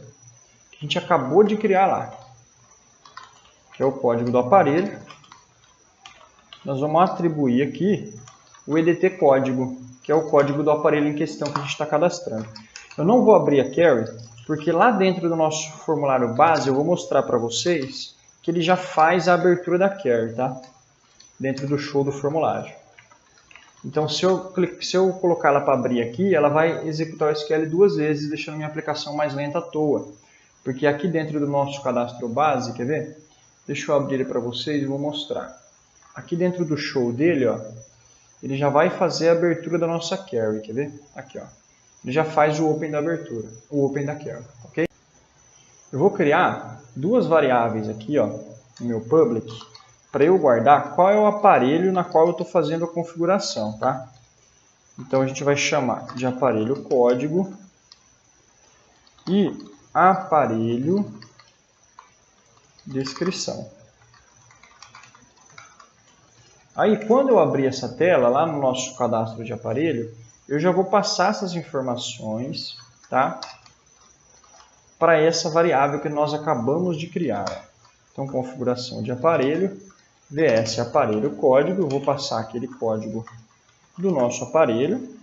que a gente acabou de criar lá, que é o código do aparelho. Nós vamos atribuir aqui o EDT código, que é o código do aparelho em questão que a gente está cadastrando. Eu não vou abrir a carry, porque lá dentro do nosso formulário base eu vou mostrar para vocês que ele já faz a abertura da carry, tá? Dentro do show do formulário. Então, se eu colocar ela para abrir aqui, ela vai executar o SQL duas vezes, deixando minha aplicação mais lenta à toa. Porque aqui dentro do nosso cadastro base, quer ver? Deixa eu abrir ele para vocês e vou mostrar. Aqui dentro do show dele, ó, ele já vai fazer a abertura da nossa carry, quer ver? Aqui, ó. Ele já faz o open da abertura, o open da carry, ok? Eu vou criar duas variáveis aqui, ó, no meu public, para eu guardar qual é o aparelho na qual eu estou fazendo a configuração, tá? Então a gente vai chamar de aparelho código e aparelho descrição. Aí quando eu abrir essa tela lá no nosso cadastro de aparelho, eu já vou passar essas informações, tá? Para essa variável que nós acabamos de criar. Então configuração de aparelho, vs aparelho código, eu vou passar aquele código do nosso aparelho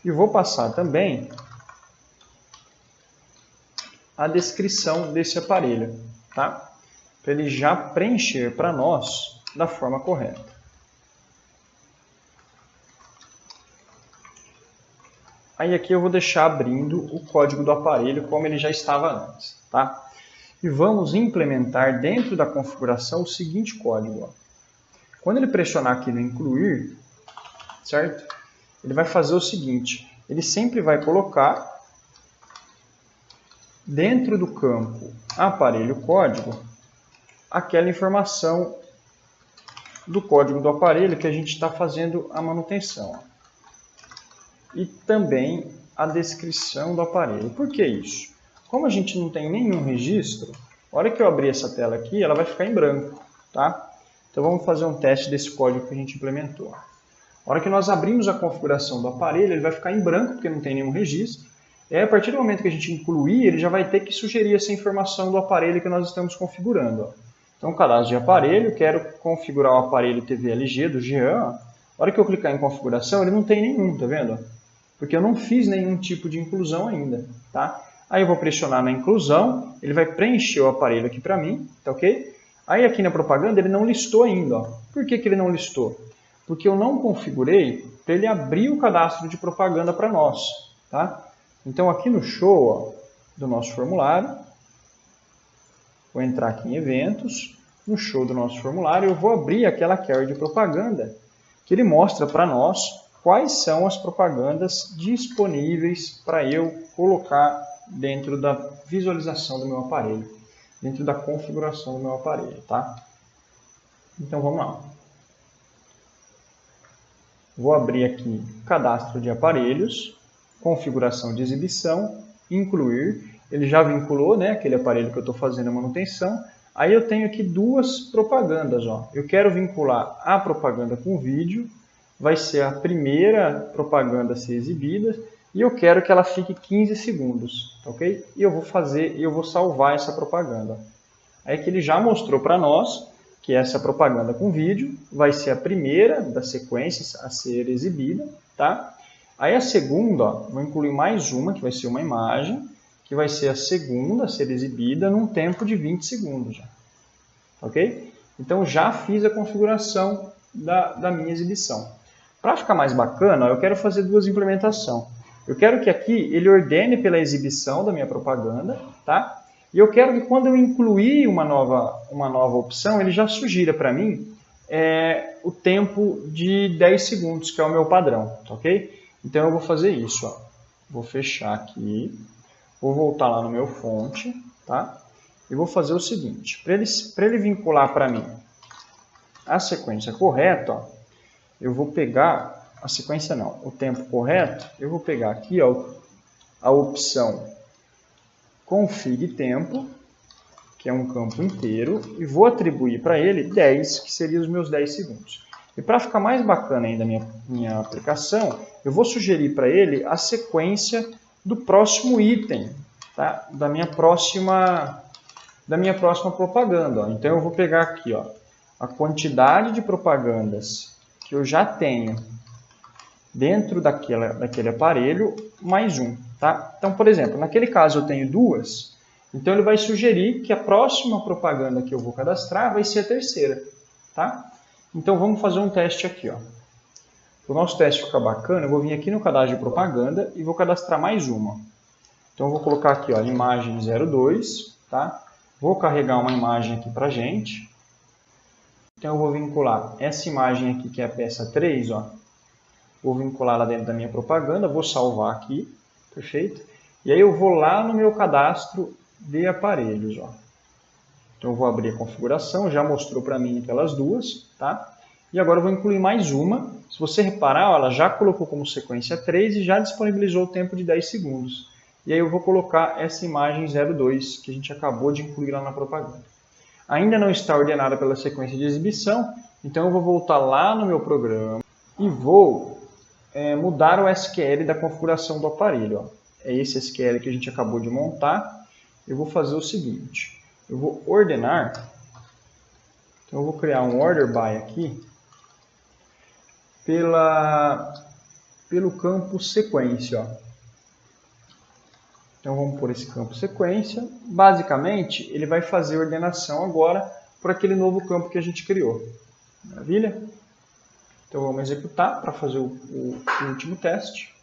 e vou passar também a descrição desse aparelho, tá? Para ele já preencher para nós da forma correta. Aí aqui eu vou deixar abrindo o código do aparelho como ele já estava antes, tá? E vamos implementar dentro da configuração o seguinte código, ó. Quando ele pressionar aqui no incluir, certo? Ele vai fazer o seguinte, ele sempre vai colocar dentro do campo aparelho código aquela informação do código do aparelho que a gente está fazendo a manutenção. Ó. E também a descrição do aparelho. Por que isso? Como a gente não tem nenhum registro, a hora que eu abrir essa tela aqui, ela vai ficar em branco. Tá? Então vamos fazer um teste desse código que a gente implementou. A hora que nós abrimos a configuração do aparelho, ele vai ficar em branco, porque não tem nenhum registro. E aí, a partir do momento que a gente incluir, ele já vai ter que sugerir essa informação do aparelho que nós estamos configurando. Ó. Então, cadastro de aparelho, quero configurar o aparelho TV LG do Jean. Ó. A hora que eu clicar em configuração, ele não tem nenhum, tá vendo? Porque eu não fiz nenhum tipo de inclusão ainda. Tá? Aí eu vou pressionar na inclusão, ele vai preencher o aparelho aqui para mim, tá ok? Aí aqui na propaganda ele não listou ainda. Ó. Por que ele não listou? Porque eu não configurei para ele abrir o cadastro de propaganda para nós. Tá? Então aqui no show ó, do nosso formulário, vou entrar aqui em eventos, no show do nosso formulário eu vou abrir aquela carry de propaganda que ele mostra para nós quais são as propagandas disponíveis para eu colocar dentro da visualização do meu aparelho, dentro da configuração do meu aparelho. Tá? Então vamos lá. Vou abrir aqui cadastro de aparelhos, configuração de exibição, incluir, ele já vinculou, né, aquele aparelho que eu estou fazendo a manutenção. Aí eu tenho aqui duas propagandas. Ó. Eu quero vincular a propaganda com vídeo, vai ser a primeira propaganda a ser exibida, e eu quero que ela fique 15 segundos, ok? E eu vou salvar essa propaganda. Aí que ele já mostrou para nós que essa propaganda com vídeo vai ser a primeira da sequência a ser exibida, tá? Aí a segunda, ó, vou incluir mais uma, que vai ser uma imagem, que vai ser a segunda a ser exibida num tempo de 20 segundos. Já. Ok? Então já fiz a configuração da minha exibição. Para ficar mais bacana, ó, eu quero fazer duas implementações. Eu quero que aqui ele ordene pela exibição da minha propaganda, tá? E eu quero que quando eu incluir uma nova opção, ele já sugira para mim o tempo de 10 segundos, que é o meu padrão, tá ok? Então eu vou fazer isso, ó. Vou fechar aqui, vou voltar lá no meu fonte, tá? E vou fazer o seguinte, para ele vincular para mim a sequência correta, ó, eu vou pegar, a sequência não, o tempo correto, eu vou pegar aqui ó, a opção config tempo, que é um campo inteiro, e vou atribuir para ele 10, que seriam os meus 10 segundos. E para ficar mais bacana ainda a minha aplicação, eu vou sugerir para ele a sequência do próximo item, tá? da minha próxima propaganda. Ó. Então eu vou pegar aqui ó, a quantidade de propagandas que eu já tenho dentro daquele aparelho, mais um. Tá? Então, por exemplo, naquele caso eu tenho duas, então ele vai sugerir que a próxima propaganda que eu vou cadastrar vai ser a terceira. Tá? Então vamos fazer um teste aqui. Ó. Para o nosso teste ficar bacana, eu vou vir aqui no cadastro de propaganda e vou cadastrar mais uma. Então eu vou colocar aqui ó, imagem 02, tá? Vou carregar uma imagem aqui para a gente. Então eu vou vincular essa imagem aqui, que é a peça 3, ó. Vou vincular lá dentro da minha propaganda, vou salvar aqui, perfeito? E aí eu vou lá no meu cadastro de aparelhos, ó. Então eu vou abrir a configuração, já mostrou para mim aquelas duas, tá? E agora eu vou incluir mais uma. Se você reparar, ó, ela já colocou como sequência 3 e já disponibilizou o tempo de 10 segundos. E aí eu vou colocar essa imagem 02, que a gente acabou de incluir lá na propaganda. Ainda não está ordenada pela sequência de exibição, então eu vou voltar lá no meu programa e vou mudar o SQL da configuração do aparelho. Ó. É esse SQL que a gente acabou de montar. Eu vou fazer o seguinte, eu vou ordenar, então eu vou criar um order by aqui, pelo campo sequência. Ó. Então vamos por esse campo sequência. Basicamente, ele vai fazer a ordenação agora por aquele novo campo que a gente criou. Maravilha? Então vamos executar para fazer o último teste.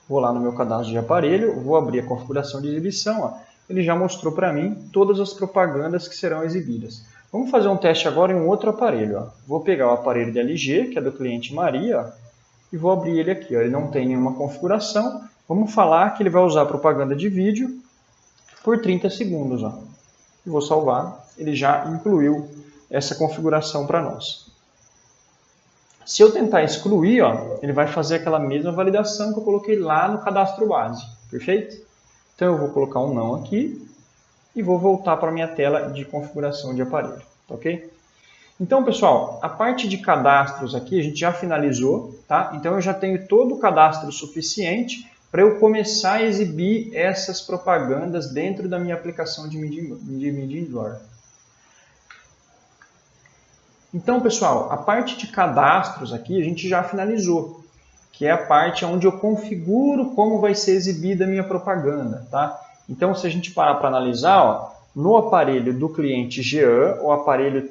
Vou lá no meu cadastro de aparelho, vou abrir a configuração de exibição. Ó. Ele já mostrou para mim todas as propagandas que serão exibidas. Vamos fazer um teste agora em um outro aparelho. Ó. Vou pegar o aparelho de LG, que é do cliente Maria, ó, e vou abrir ele aqui. Ó. Ele não tem nenhuma configuração. Vamos falar que ele vai usar a propaganda de vídeo por 30 segundos. Ó. E vou salvar. Ele já incluiu essa configuração para nós. Se eu tentar excluir, ó, ele vai fazer aquela mesma validação que eu coloquei lá no cadastro base, perfeito? Então eu vou colocar um não aqui e vou voltar para a minha tela de configuração de aparelho, tá ok? Então, pessoal, a parte de cadastros aqui a gente já finalizou, tá? Então eu já tenho todo o cadastro suficiente para eu começar a exibir essas propagandas dentro da minha aplicação de Media Indoor. Então, pessoal, a parte de cadastros aqui a gente já finalizou, que é a parte onde eu configuro como vai ser exibida a minha propaganda, tá? Então, se a gente parar para analisar, ó, no aparelho do cliente Jean, o aparelho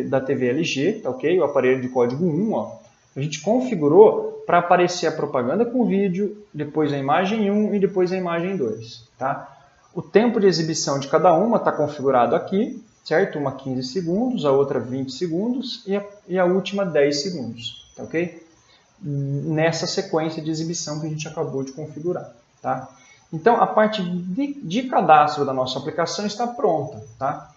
da TV LG, tá ok? O aparelho de código 1, ó, a gente configurou para aparecer a propaganda com vídeo, depois a imagem 1 e depois a imagem 2, tá? O tempo de exibição de cada uma está configurado aqui, certo? Uma 15 segundos, a outra 20 segundos e a última 10 segundos, tá ok? Nessa sequência de exibição que a gente acabou de configurar, tá? Então, a parte de cadastro da nossa aplicação está pronta, tá?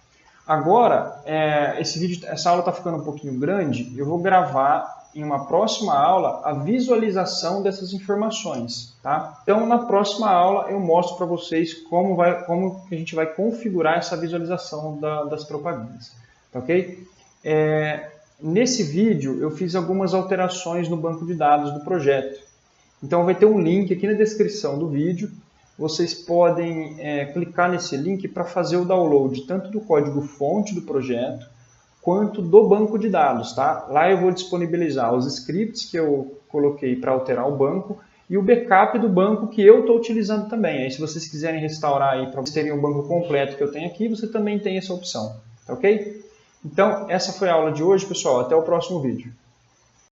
Agora, essa aula está ficando um pouquinho grande, eu vou gravar em uma próxima aula a visualização dessas informações, tá? Então, na próxima aula eu mostro para vocês como a gente vai configurar essa visualização das propagandas, tá ok? Nesse vídeo eu fiz algumas alterações no banco de dados do projeto. Então vai ter um link aqui na descrição do vídeo. Vocês podem clicar nesse link para fazer o download tanto do código-fonte do projeto quanto do banco de dados, tá? Lá eu vou disponibilizar os scripts que eu coloquei para alterar o banco e o backup do banco que eu estou utilizando também. Aí se vocês quiserem restaurar aí para vocês terem o banco completo que eu tenho aqui, você também tem essa opção, tá ok? Então, essa foi a aula de hoje, pessoal. Até o próximo vídeo.